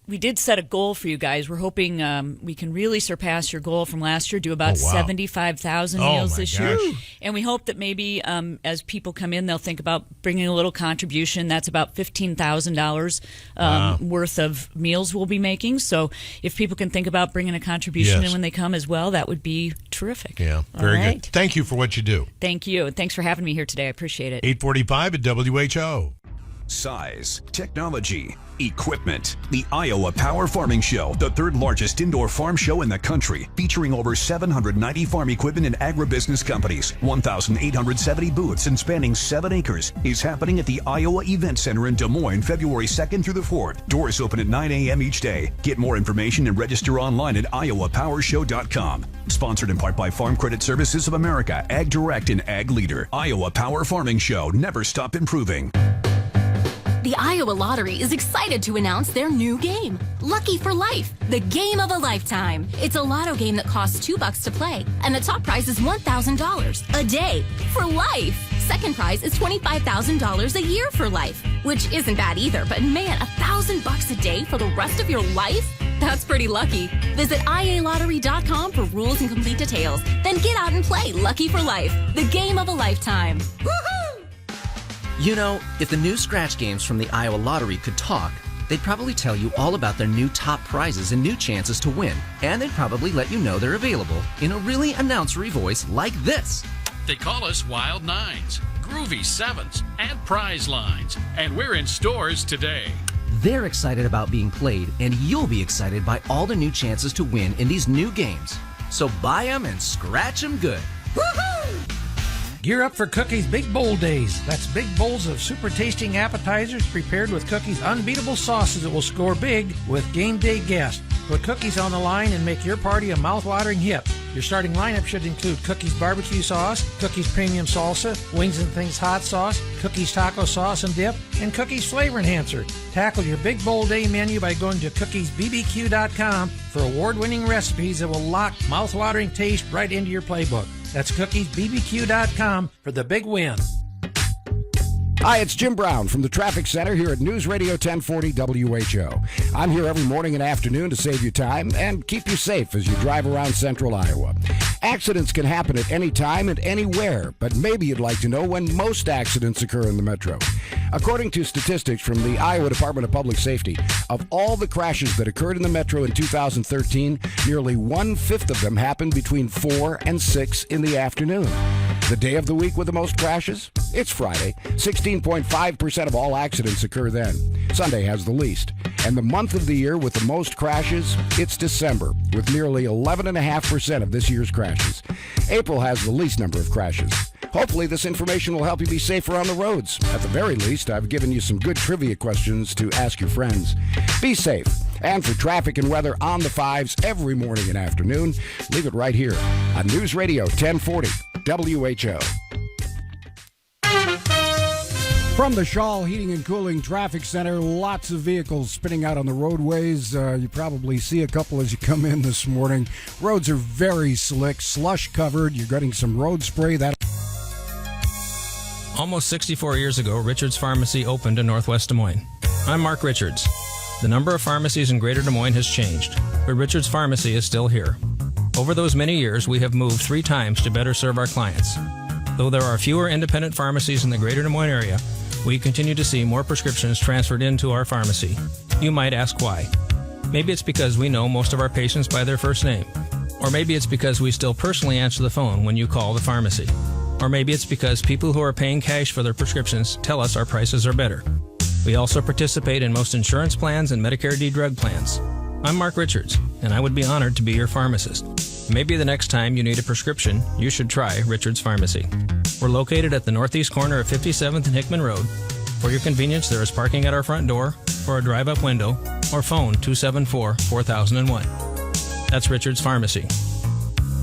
we did set a goal for you guys. We're hoping we can really surpass your goal from last year, do about 75,000 meals this year. And we hope that maybe as people come in, they'll think about bringing a little contribution. That's about $15,000 worth of meals we'll be making. So if people can think about bringing a contribution in when they come as well, that would be terrific. Yeah, very good. Thank you for what you do. Thank you. And thanks for having me here today. I appreciate it. 8:45 at WHO. Size, technology, equipment. The Iowa Power Farming Show, the third largest indoor farm show in the country, featuring over 790 farm equipment and agribusiness companies, 1,870 booths and spanning 7 acres, is happening at the Iowa Event Center in Des Moines, February 2nd through the 4th. Doors open at 9 a.m. each day. Get more information and register online at iowapowershow.com. Sponsored in part by Farm Credit Services of America, Ag Direct, and Ag Leader. Iowa Power Farming Show. Never stop improving. The Iowa Lottery is excited to announce their new game, Lucky for Life, the game of a lifetime. It's a lotto game that costs $2 to play, and the top prize is $1,000 a day for life. Second prize is $25,000 a year for life, which isn't bad either, but man, $1,000 a day for the rest of your life? That's pretty lucky. Visit ialottery.com for rules and complete details. Then get out and play Lucky for Life, the game of a lifetime. Woohoo! If the new scratch games from the Iowa Lottery could talk, they'd probably tell you all about their new top prizes and new chances to win. And they'd probably let you know they're available in a really announcery voice like this. They call us Wild Nines, Groovy Sevens, and Prize Lines. And we're in stores today. They're excited about being played, and you'll be excited by all the new chances to win in these new games. So buy them and scratch them good. Woohoo! Gear up for Cookie's Big Bowl Days. That's big bowls of super tasting appetizers prepared with Cookie's unbeatable sauces that will score big with game day guests. Put Cookies on the line and make your party a mouth-watering hit. Your starting lineup should include Cookies barbecue sauce, Cookies premium salsa, Wings and Things hot sauce, Cookies taco sauce and dip, and Cookies flavor enhancer. Tackle your Big Bowl Day menu by going to cookiesbbq.com for award-winning recipes that will lock mouth-watering taste right into your playbook. That's cookiesbbq.com for the big win. Hi, it's Jim Brown from the Traffic Center here at News Radio 1040 WHO. I'm here every morning and afternoon to save you time and keep you safe as you drive around central Iowa. Accidents can happen at any time and anywhere, but maybe you'd like to know when most accidents occur in the metro. According to statistics from the Iowa Department of Public Safety, of all the crashes that occurred in the metro in 2013, nearly 1/5 of them happened between 4 and 6 in the afternoon. The day of the week with the most crashes? It's Friday. 16.5% of all accidents occur then. Sunday has the least. And the month of the year with the most crashes? It's December, with nearly 11.5% of this year's crashes. April has the least number of crashes. Hopefully this information will help you be safer on the roads. At the very least, I've given you some good trivia questions to ask your friends. Be safe. And for traffic and weather on the 5s every morning and afternoon, leave it right here on News Radio 1040 WHO. From the Shaw Heating and Cooling Traffic Center, lots of vehicles spinning out on the roadways. You probably see a couple as you come in this morning. Roads are very slick, slush covered. You're getting some road spray. Almost 64 years ago, Richards Pharmacy opened in Northwest Des Moines. I'm Mark Richards. The number of pharmacies in Greater Des Moines has changed, but Richards Pharmacy is still here. Over those many years, we have moved 3 times to better serve our clients. Though there are fewer independent pharmacies in the Greater Des Moines area, we continue to see more prescriptions transferred into our pharmacy. You might ask why. Maybe it's because we know most of our patients by their first name. Or maybe it's because we still personally answer the phone when you call the pharmacy. Or maybe it's because people who are paying cash for their prescriptions tell us our prices are better. We also participate in most insurance plans and Medicare D drug plans. I'm Mark Richards, and I would be honored to be your pharmacist. Maybe the next time you need a prescription, you should try Richards Pharmacy. We're located at the northeast corner of 57th and Hickman Road. For your convenience, there is parking at our front door, or a drive-up window, or phone 274-4001. That's Richards Pharmacy.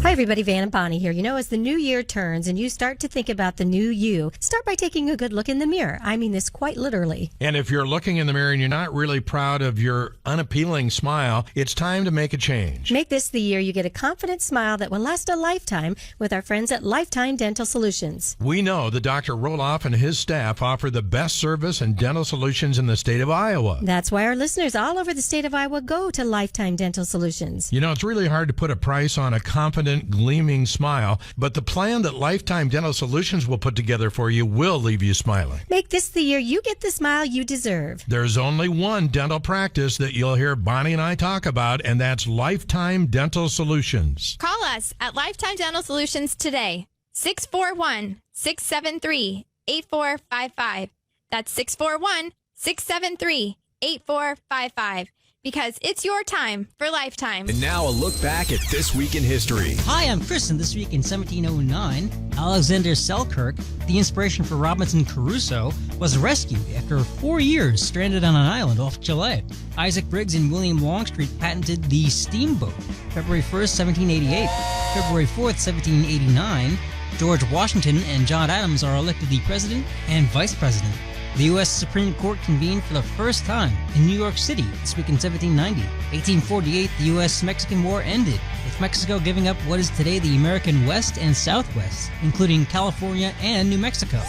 Hi, everybody. Van and Bonnie here. You know, as the new year turns and you start to think about the new you, start by taking a good look in the mirror. I mean this quite literally. And if you're looking in the mirror and you're not really proud of your unappealing smile, it's time to make a change. Make this the year you get a confident smile that will last a lifetime with our friends at Lifetime Dental Solutions. We know that Dr. Roloff and his staff offer the best service and dental solutions in the state of Iowa. That's why our listeners all over the state of Iowa go to Lifetime Dental Solutions. You know, it's really hard to put a price on a confident, gleaming smile, but the plan that Lifetime Dental Solutions will put together for you will leave you smiling. Make this the year you get the smile you deserve. There's only one dental practice that you'll hear Bonnie and I talk about, and that's Lifetime Dental Solutions. Call us at Lifetime Dental Solutions today. 641-673-8455. That's 641-673-8455. Because it's your time for Lifetime. And now a look back at This Week in History. Hi, I'm Chris, and this week in 1709, Alexander Selkirk, the inspiration for Robinson Crusoe, was rescued after 4 years stranded on an island off Chile. Isaac Briggs and William Longstreet patented the steamboat. February 1st, 1788. February 4th, 1789, George Washington and John Adams are elected the president and vice president. The U.S. Supreme Court convened for the first time in New York City this week in 1790. 1848, the U.S.-Mexican War ended, with Mexico giving up what is today the American West and Southwest, including California and New Mexico.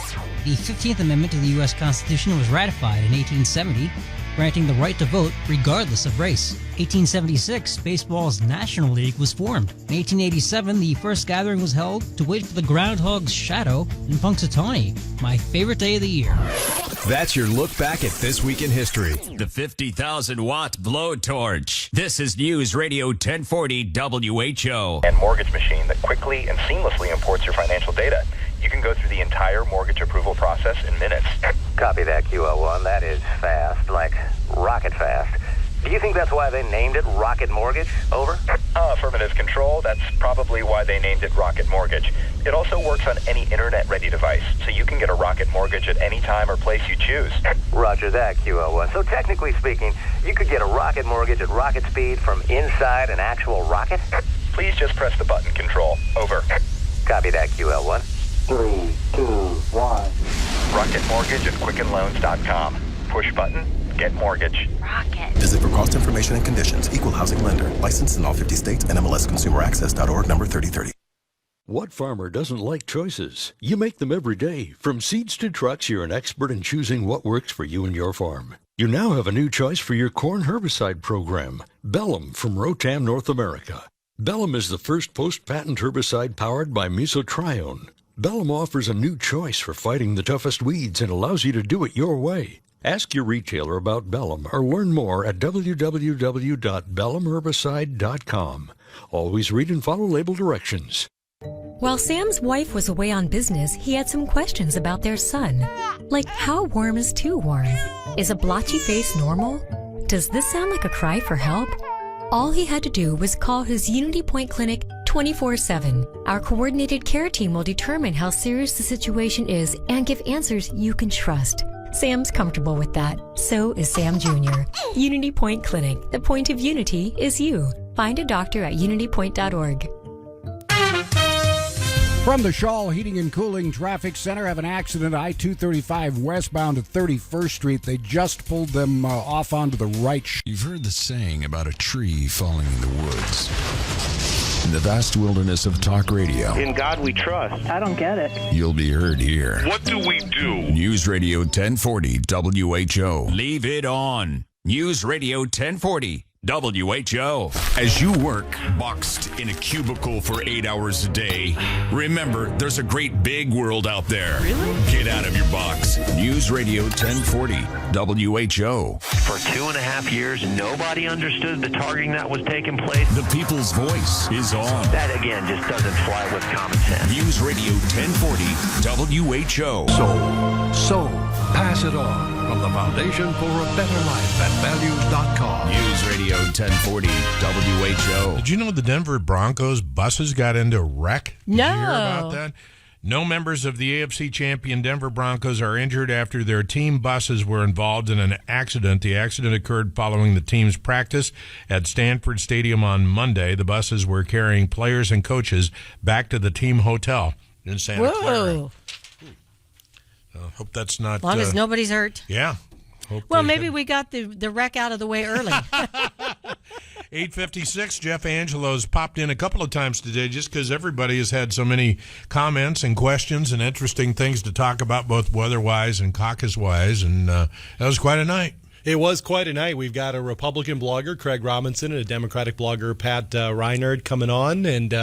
The 15th Amendment to the U.S. Constitution was ratified in 1870, granting the right to vote regardless of race. 1876, baseball's National League was formed. In 1887, the first gathering was held to wait for the groundhog's shadow in Punxsutawney, my favorite day of the year. That's your look back at This Week in History. The 50,000-watt blowtorch. This is News Radio 1040 WHO. And mortgage machine that quickly and seamlessly imports your financial data. You can go through the entire mortgage approval process in minutes. Copy that, QL1. That is fast, like rocket fast. Do you think that's why they named it Rocket Mortgage? Over? Affirmative control. That's probably why they named it Rocket Mortgage. It also works on any internet-ready device, so you can get a Rocket Mortgage at any time or place you choose. Roger that, QL1. So technically speaking, you could get a Rocket Mortgage at rocket speed from inside an actual rocket? Please just press the button, Control. Over. Copy that, QL1. 3, 2, 1. Rocket Mortgage at QuickenLoans.com. Push button, get mortgage. Rocket. Visit for cost information and conditions. Equal housing lender. Licensed in all 50 states and MLSConsumerAccess.org number 3030. What farmer doesn't like choices? You make them every day. From seeds to trucks, you're an expert in choosing what works for you and your farm. You now have a new choice for your corn herbicide program. Bellum from Rotam North America. Bellum is the first post-patent herbicide powered by mesotrione. Bellum offers a new choice for fighting the toughest weeds and allows you to do it your way. Ask your retailer about Bellum or learn more at www.bellumherbicide.com. Always read and follow label directions. While Sam's wife was away on business, he had some questions about their son. Like, how warm is too warm? Is a blotchy face normal? Does this sound like a cry for help? All he had to do was call his Unity Point Clinic 24/7. Our coordinated care team will determine how serious the situation is and give answers you can trust. Sam's comfortable with that. So is Sam Jr. Unity Point Clinic. The point of unity is you. Find a doctor at unitypoint.org. From the Shaw Heating and Cooling Traffic Center, have an accident I-235 westbound at 31st Street. They just pulled them off onto the right. You've heard the saying about a tree falling in the woods. In the vast wilderness of talk radio, in God we trust. I don't get it. You'll be heard here. What do we do? News Radio 1040 WHO. Leave it on. News Radio 1040 WHO. As you work boxed in a cubicle for 8 hours a day, remember there's a great big world out there. Really? Get out of your box. News Radio 1040 WHO. For 2.5 years, nobody understood the targeting that was taking place. The people's voice is on. That, again, just doesn't fly with common sense. News Radio 1040 WHO. So, pass it on from the Foundation for a Better Life at values.com. News Radio 1040 WHO. Did you know the Denver Broncos buses got into a wreck? Did No. you hear about that? No members of the AFC champion Denver Broncos are injured after their team buses were involved in an accident. The accident occurred following the team's practice at Stanford Stadium on Monday. The buses were carrying players and coaches back to the team hotel in Santa Clara. Hope that's not... As long as nobody's hurt. Yeah. Well, maybe we got the wreck out of the way early. 8:56, Jeff Angelo's popped in a couple of times today just because everybody has had so many comments and questions and interesting things to talk about, both weather-wise and caucus-wise, and that was quite a night. It was quite a night. We've got a Republican blogger, Craig Robinson, and a Democratic blogger, Pat Reinard, coming on, and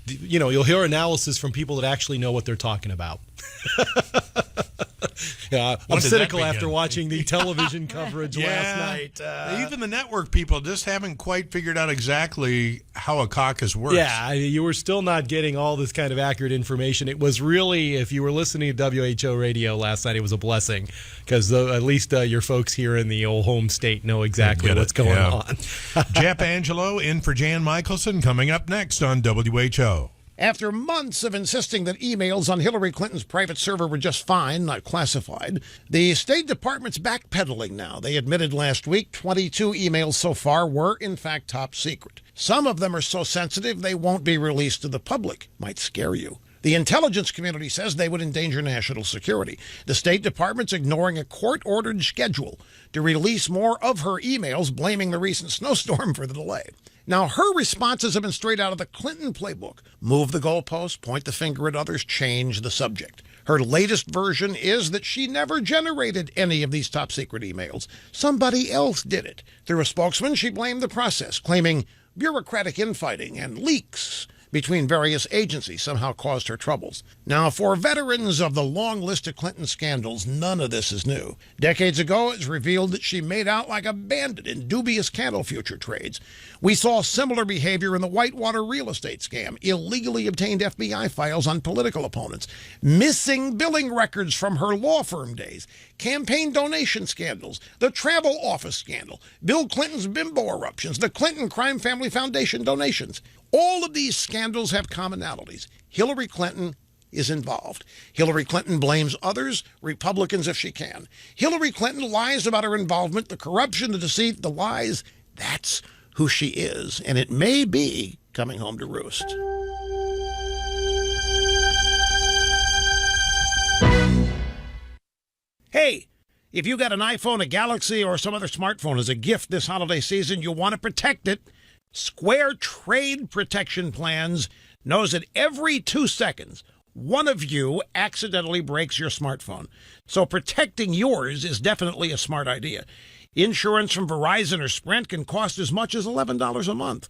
you'll hear analysis from people that actually know what they're talking about. I'm cynical after watching the television coverage last night. Even the network people just haven't quite figured out exactly how a caucus works. Yeah, you were still not getting all this kind of accurate information. It was really, if you were listening to WHO radio last night, it was a blessing because at least your folks here in the old home state know exactly what's going on. Jeff Angelo in for Jan Michelson coming up next on WHO. After months of insisting that emails on Hillary Clinton's private server were just fine, not classified, the State Department's backpedaling now. They admitted last week 22 emails so far were, in fact, top secret. Some of them are so sensitive they won't be released to the public. Might scare you. The intelligence community says they would endanger national security. The State Department's ignoring a court-ordered schedule to release more of her emails, blaming the recent snowstorm for the delay. Now, her responses have been straight out of the Clinton playbook. Move the goalposts, point the finger at others, change the subject. Her latest version is that she never generated any of these top-secret emails. Somebody else did it. Through a spokesman, she blamed the process, claiming bureaucratic infighting and leaks between various agencies somehow caused her troubles. Now, for veterans of the long list of Clinton scandals, none of this is new. Decades ago, it was revealed that she made out like a bandit in dubious cattle future trades. We saw similar behavior in the Whitewater real estate scam, illegally obtained FBI files on political opponents, missing billing records from her law firm days, campaign donation scandals, the travel office scandal, Bill Clinton's bimbo eruptions, the Clinton Crime Family Foundation donations. All of these scandals have commonalities. Hillary Clinton is involved. Hillary Clinton blames others, Republicans if she can. Hillary Clinton lies about her involvement, the corruption, the deceit, the lies. That's who she is, and it may be coming home to roost. Hey, if you got an iPhone, a Galaxy, or some other smartphone as a gift this holiday season, you want to protect it. Square Trade Protection Plans knows that every 2 seconds, one of you accidentally breaks your smartphone. So protecting yours is definitely a smart idea. Insurance from Verizon or Sprint can cost as much as $11 a month.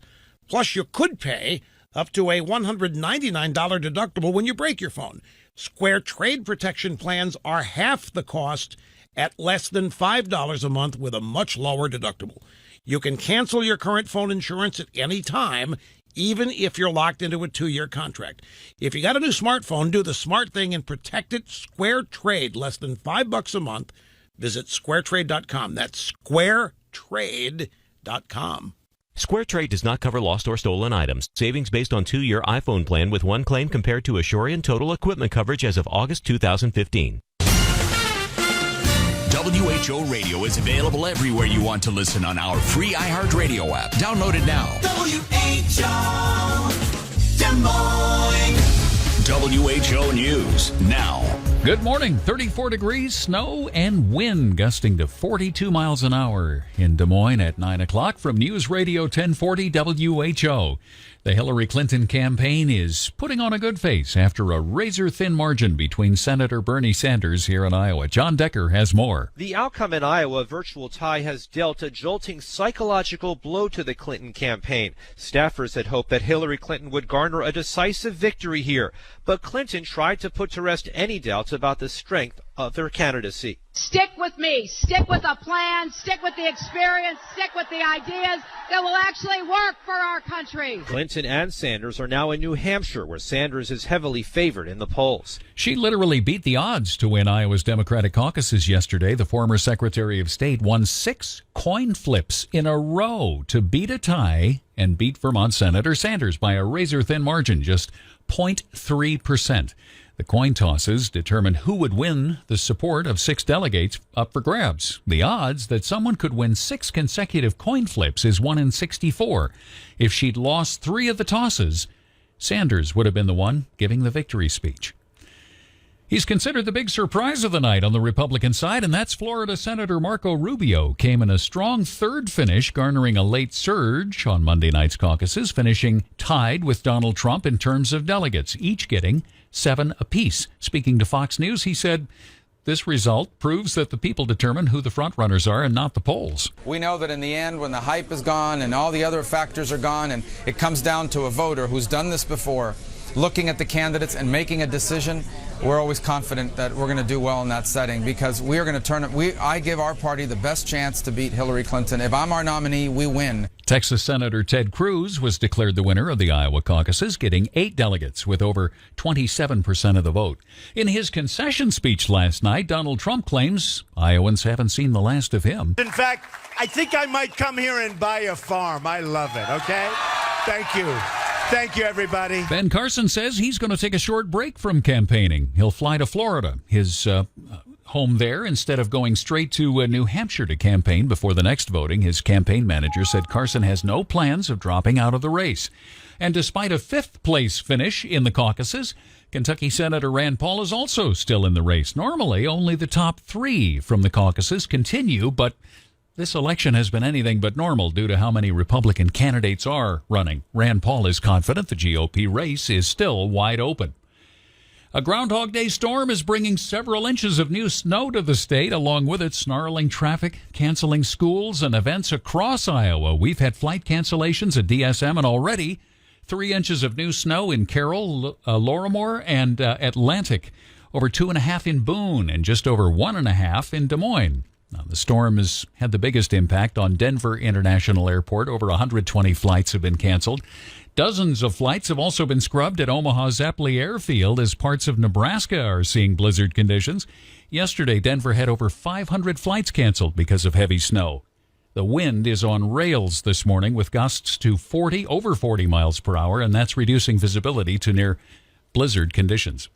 Plus, you could pay up to a $199 deductible when you break your phone. Square Trade Protection Plans are half the cost at less than $5 a month with a much lower deductible. You can cancel your current phone insurance at any time, even if you're locked into a 2-year contract. If you got a new smartphone, do the smart thing and protect it. Square Trade, less than $5 a month. Visit squaretrade.com. That's squaretrade.com. SquareTrade does not cover lost or stolen items. Savings based on 2-year iPhone plan with 1 claim compared to Assurian total equipment coverage as of August 2015. WHO Radio is available everywhere you want to listen on our free iHeartRadio app. Download it now. WHO Des Moines. WHO News now. Good morning. 34 degrees, snow, and wind gusting to 42 miles an hour in Des Moines at 9 o'clock from News Radio 1040 WHO. The Hillary Clinton campaign is putting on a good face after a razor-thin margin between Senator Bernie Sanders here in Iowa. John Decker has more. The outcome in Iowa, virtual tie, has dealt a jolting psychological blow to the Clinton campaign. Staffers had hoped that Hillary Clinton would garner a decisive victory here, but Clinton tried to put to rest any doubts about the strength of their candidacy. Stick with me. Stick with a plan. Stick with the experience. Stick with the ideas that will actually work for our country. Clinton and Sanders are now in New Hampshire, where Sanders is heavily favored in the polls. She literally beat the odds to win Iowa's Democratic caucuses yesterday. The former Secretary of State won 6 coin flips in a row to beat a tie and beat Vermont Senator Sanders by a razor-thin margin, just 0.3%. The coin tosses determined who would win the support of 6 delegates up for grabs. The odds that someone could win 6 consecutive coin flips is 1 in 64. If she'd lost 3 of the tosses, Sanders would have been the one giving the victory speech. He's considered the big surprise of the night on the Republican side, and that's Florida Senator Marco Rubio. Came in a strong third finish, garnering a late surge on Monday night's caucuses, finishing tied with Donald Trump in terms of delegates, each getting 7 apiece. Speaking to Fox News, he said, "This result proves that the people determine who the frontrunners are and not the polls." We know that in the end, when the hype is gone and all the other factors are gone and it comes down to a voter who's done this before, looking at the candidates and making a decision, we're always confident that we're going to do well in that setting because we are going to turn it. I give our party the best chance to beat Hillary Clinton. If I'm our nominee, we win. Texas Senator Ted Cruz was declared the winner of the Iowa caucuses, getting 8 delegates with over 27% of the vote. In his concession speech last night, Donald Trump claims Iowans haven't seen the last of him. In fact, I think I might come here and buy a farm. I love it, okay? Thank you. Thank you, everybody. Ben Carson says he's going to take a short break from campaigning. He'll fly to Florida, his home there, instead of going straight to New Hampshire to campaign before the next voting. His campaign manager said Carson has no plans of dropping out of the race. And despite a 5th-place finish in the caucuses, Kentucky Senator Rand Paul is also still in the race. Normally, only the top 3 from the caucuses continue, but this election has been anything but normal due to how many Republican candidates are running. Rand Paul is confident the GOP race is still wide open. A Groundhog Day storm is bringing several inches of new snow to the state, along with it snarling traffic, canceling schools and events across Iowa. We've had flight cancellations at DSM and already 3 inches of new snow in Carroll, Lorimor, and Atlantic. Over 2.5 in Boone and just over 1.5 in Des Moines. Now, the storm has had the biggest impact on Denver International Airport. Over 120 flights have been canceled. Dozens of flights have also been scrubbed at Omaha's Eppley Airfield as parts of Nebraska are seeing blizzard conditions. Yesterday, Denver had over 500 flights canceled because of heavy snow. The wind is on rails this morning with gusts to over 40 miles per hour, and that's reducing visibility to near blizzard conditions.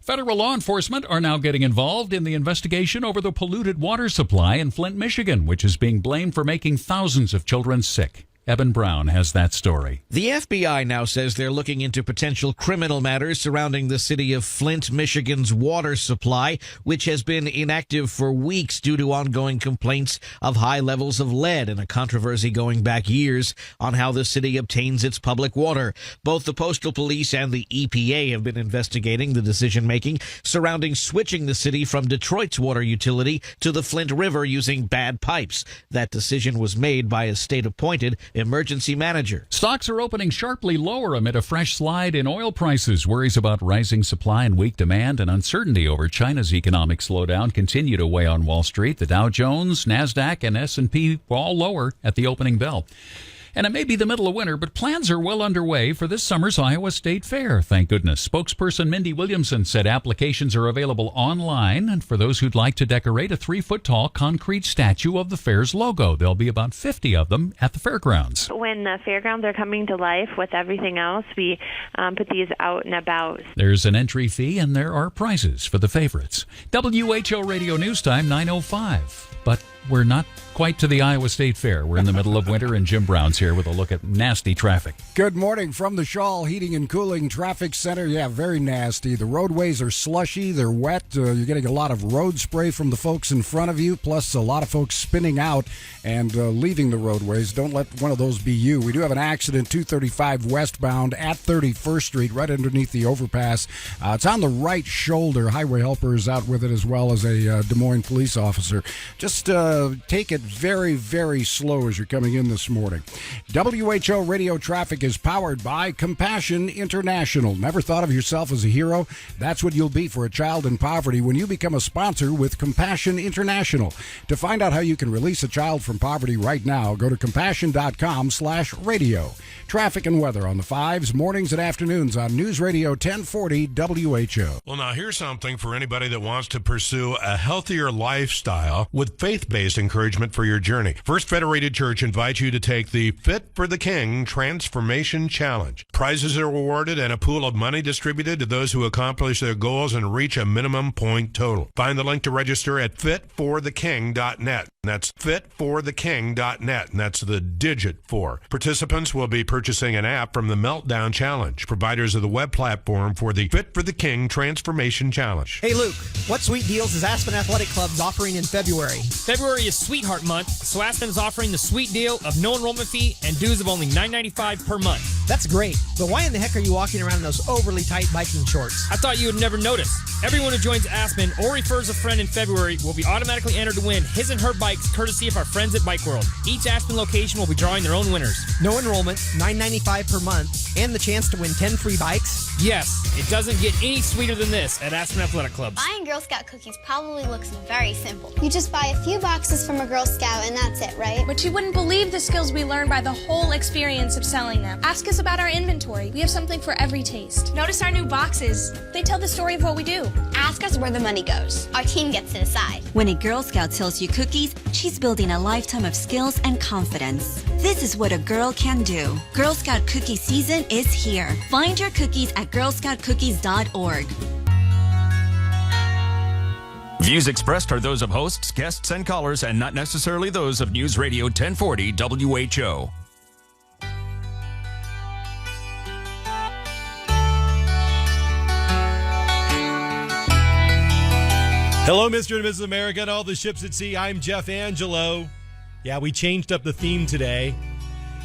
Federal law enforcement are now getting involved in the investigation over the polluted water supply in Flint, Michigan, which is being blamed for making thousands of children sick. Eben Brown has that story. The FBI now says they're looking into potential criminal matters surrounding the city of Flint, Michigan's water supply, which has been inactive for weeks due to ongoing complaints of high levels of lead and a controversy going back years on how the city obtains its public water. Both the Postal Police and the EPA have been investigating the decision-making surrounding switching the city from Detroit's water utility to the Flint River using bad pipes. That decision was made by a state-appointed emergency manager. Stocks are opening sharply lower amid a fresh slide in oil prices. Worries about rising supply and weak demand and uncertainty over China's economic slowdown continue to weigh on Wall Street. The Dow Jones, NASDAQ, and S&P were all lower at the opening bell. And it may be the middle of winter, but plans are well underway for this summer's Iowa State Fair, thank goodness. Spokesperson Mindy Williamson said applications are available online, and for those who'd like to decorate a 3-foot-tall concrete statue of the fair's logo. There'll be about 50 of them at the fairgrounds. When the fairgrounds are coming to life with everything else, we put these out and about. There's an entry fee, and there are prizes for the favorites. WHO Radio News Time, 9:05. But we're not quite to the Iowa State Fair. We're in the middle of winter, and Jim Brown's here with a look at nasty traffic. Good morning from the Shaw Heating and Cooling Traffic Center. Yeah, very nasty. The roadways are slushy. They're wet. You're getting a lot of road spray from the folks in front of you, plus a lot of folks spinning out and leaving the roadways. Don't let one of those be you. We do have an accident, 235 westbound at 31st Street, right underneath the overpass. It's on the right shoulder. Highway helper is out with it, as well as a Des Moines police officer. Just take it very, very slow as you're coming in this morning. WHO Radio Traffic is powered by Compassion International. Never thought of yourself as a hero? That's what you'll be for a child in poverty when you become a sponsor with Compassion International. To find out how you can release a child from poverty right now, go to compassion.com/radio. Traffic and weather on the 5s, mornings and afternoons on News Radio 1040 WHO. Well, now here's something for anybody that wants to pursue a healthier lifestyle with faith-based encouragement for your journey. First Federated Church invites you to take the Fit for the King Transformation Challenge. Prizes are awarded and a pool of money distributed to those who accomplish their goals and reach a minimum point total. Find the link to register at fitfortheking.net. That's fitfortheking.net, and that's the digit 4. Participants will be purchasing an app from the Meltdown Challenge, providers of the web platform for the Fit for the King Transformation Challenge. Hey Luke, what sweet deals is Aspen Athletic Club offering in February? February is Sweetheart Month, so Aspen is offering the sweet deal of no enrollment fee and dues of only $9.95 per month. That's great, but why in the heck are you walking around in those overly tight biking shorts? I thought you would never notice. Everyone who joins Aspen or refers a friend in February will be automatically entered to win his and her bikes courtesy of our friends at Bike World. Each Aspen location will be drawing their own winners. No enrollment, $9.95 per month, and the chance to win 10 free bikes? Yes, it doesn't get any sweeter than this at Aspen Athletic Club. Buying Girl Scout cookies probably looks very simple. You just buy a few boxes from a Girl Scout and that's it, right? But you wouldn't believe the skills we learn by the whole experience of selling them. Ask us about our inventory. We have something for every taste. Notice our new boxes. They tell the story of what we do. Ask us where the money goes. Our team gets to decide. When a Girl Scout sells you cookies, she's building a lifetime of skills and confidence. This is what a girl can do. Girl Scout cookie season is here. Find your cookies at girlscoutcookies.org. Views expressed are those of hosts, guests, and callers, and not necessarily those of News Radio 1040 WHO. Hello, Mr. and Mrs. America and all the ships at sea. I'm Jeff Angelo. Yeah, we changed up the theme today,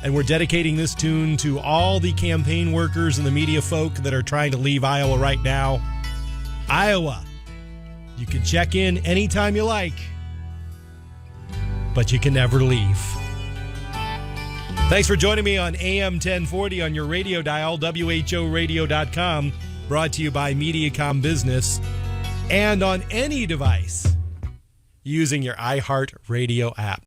and we're dedicating this tune to all the campaign workers and the media folk that are trying to leave Iowa right now. Iowa, you can check in anytime you like, but you can never leave. Thanks for joining me on AM 1040 on your radio dial, WHOradio.com, brought to you by Mediacom Business, and on any device using your iHeartRadio app.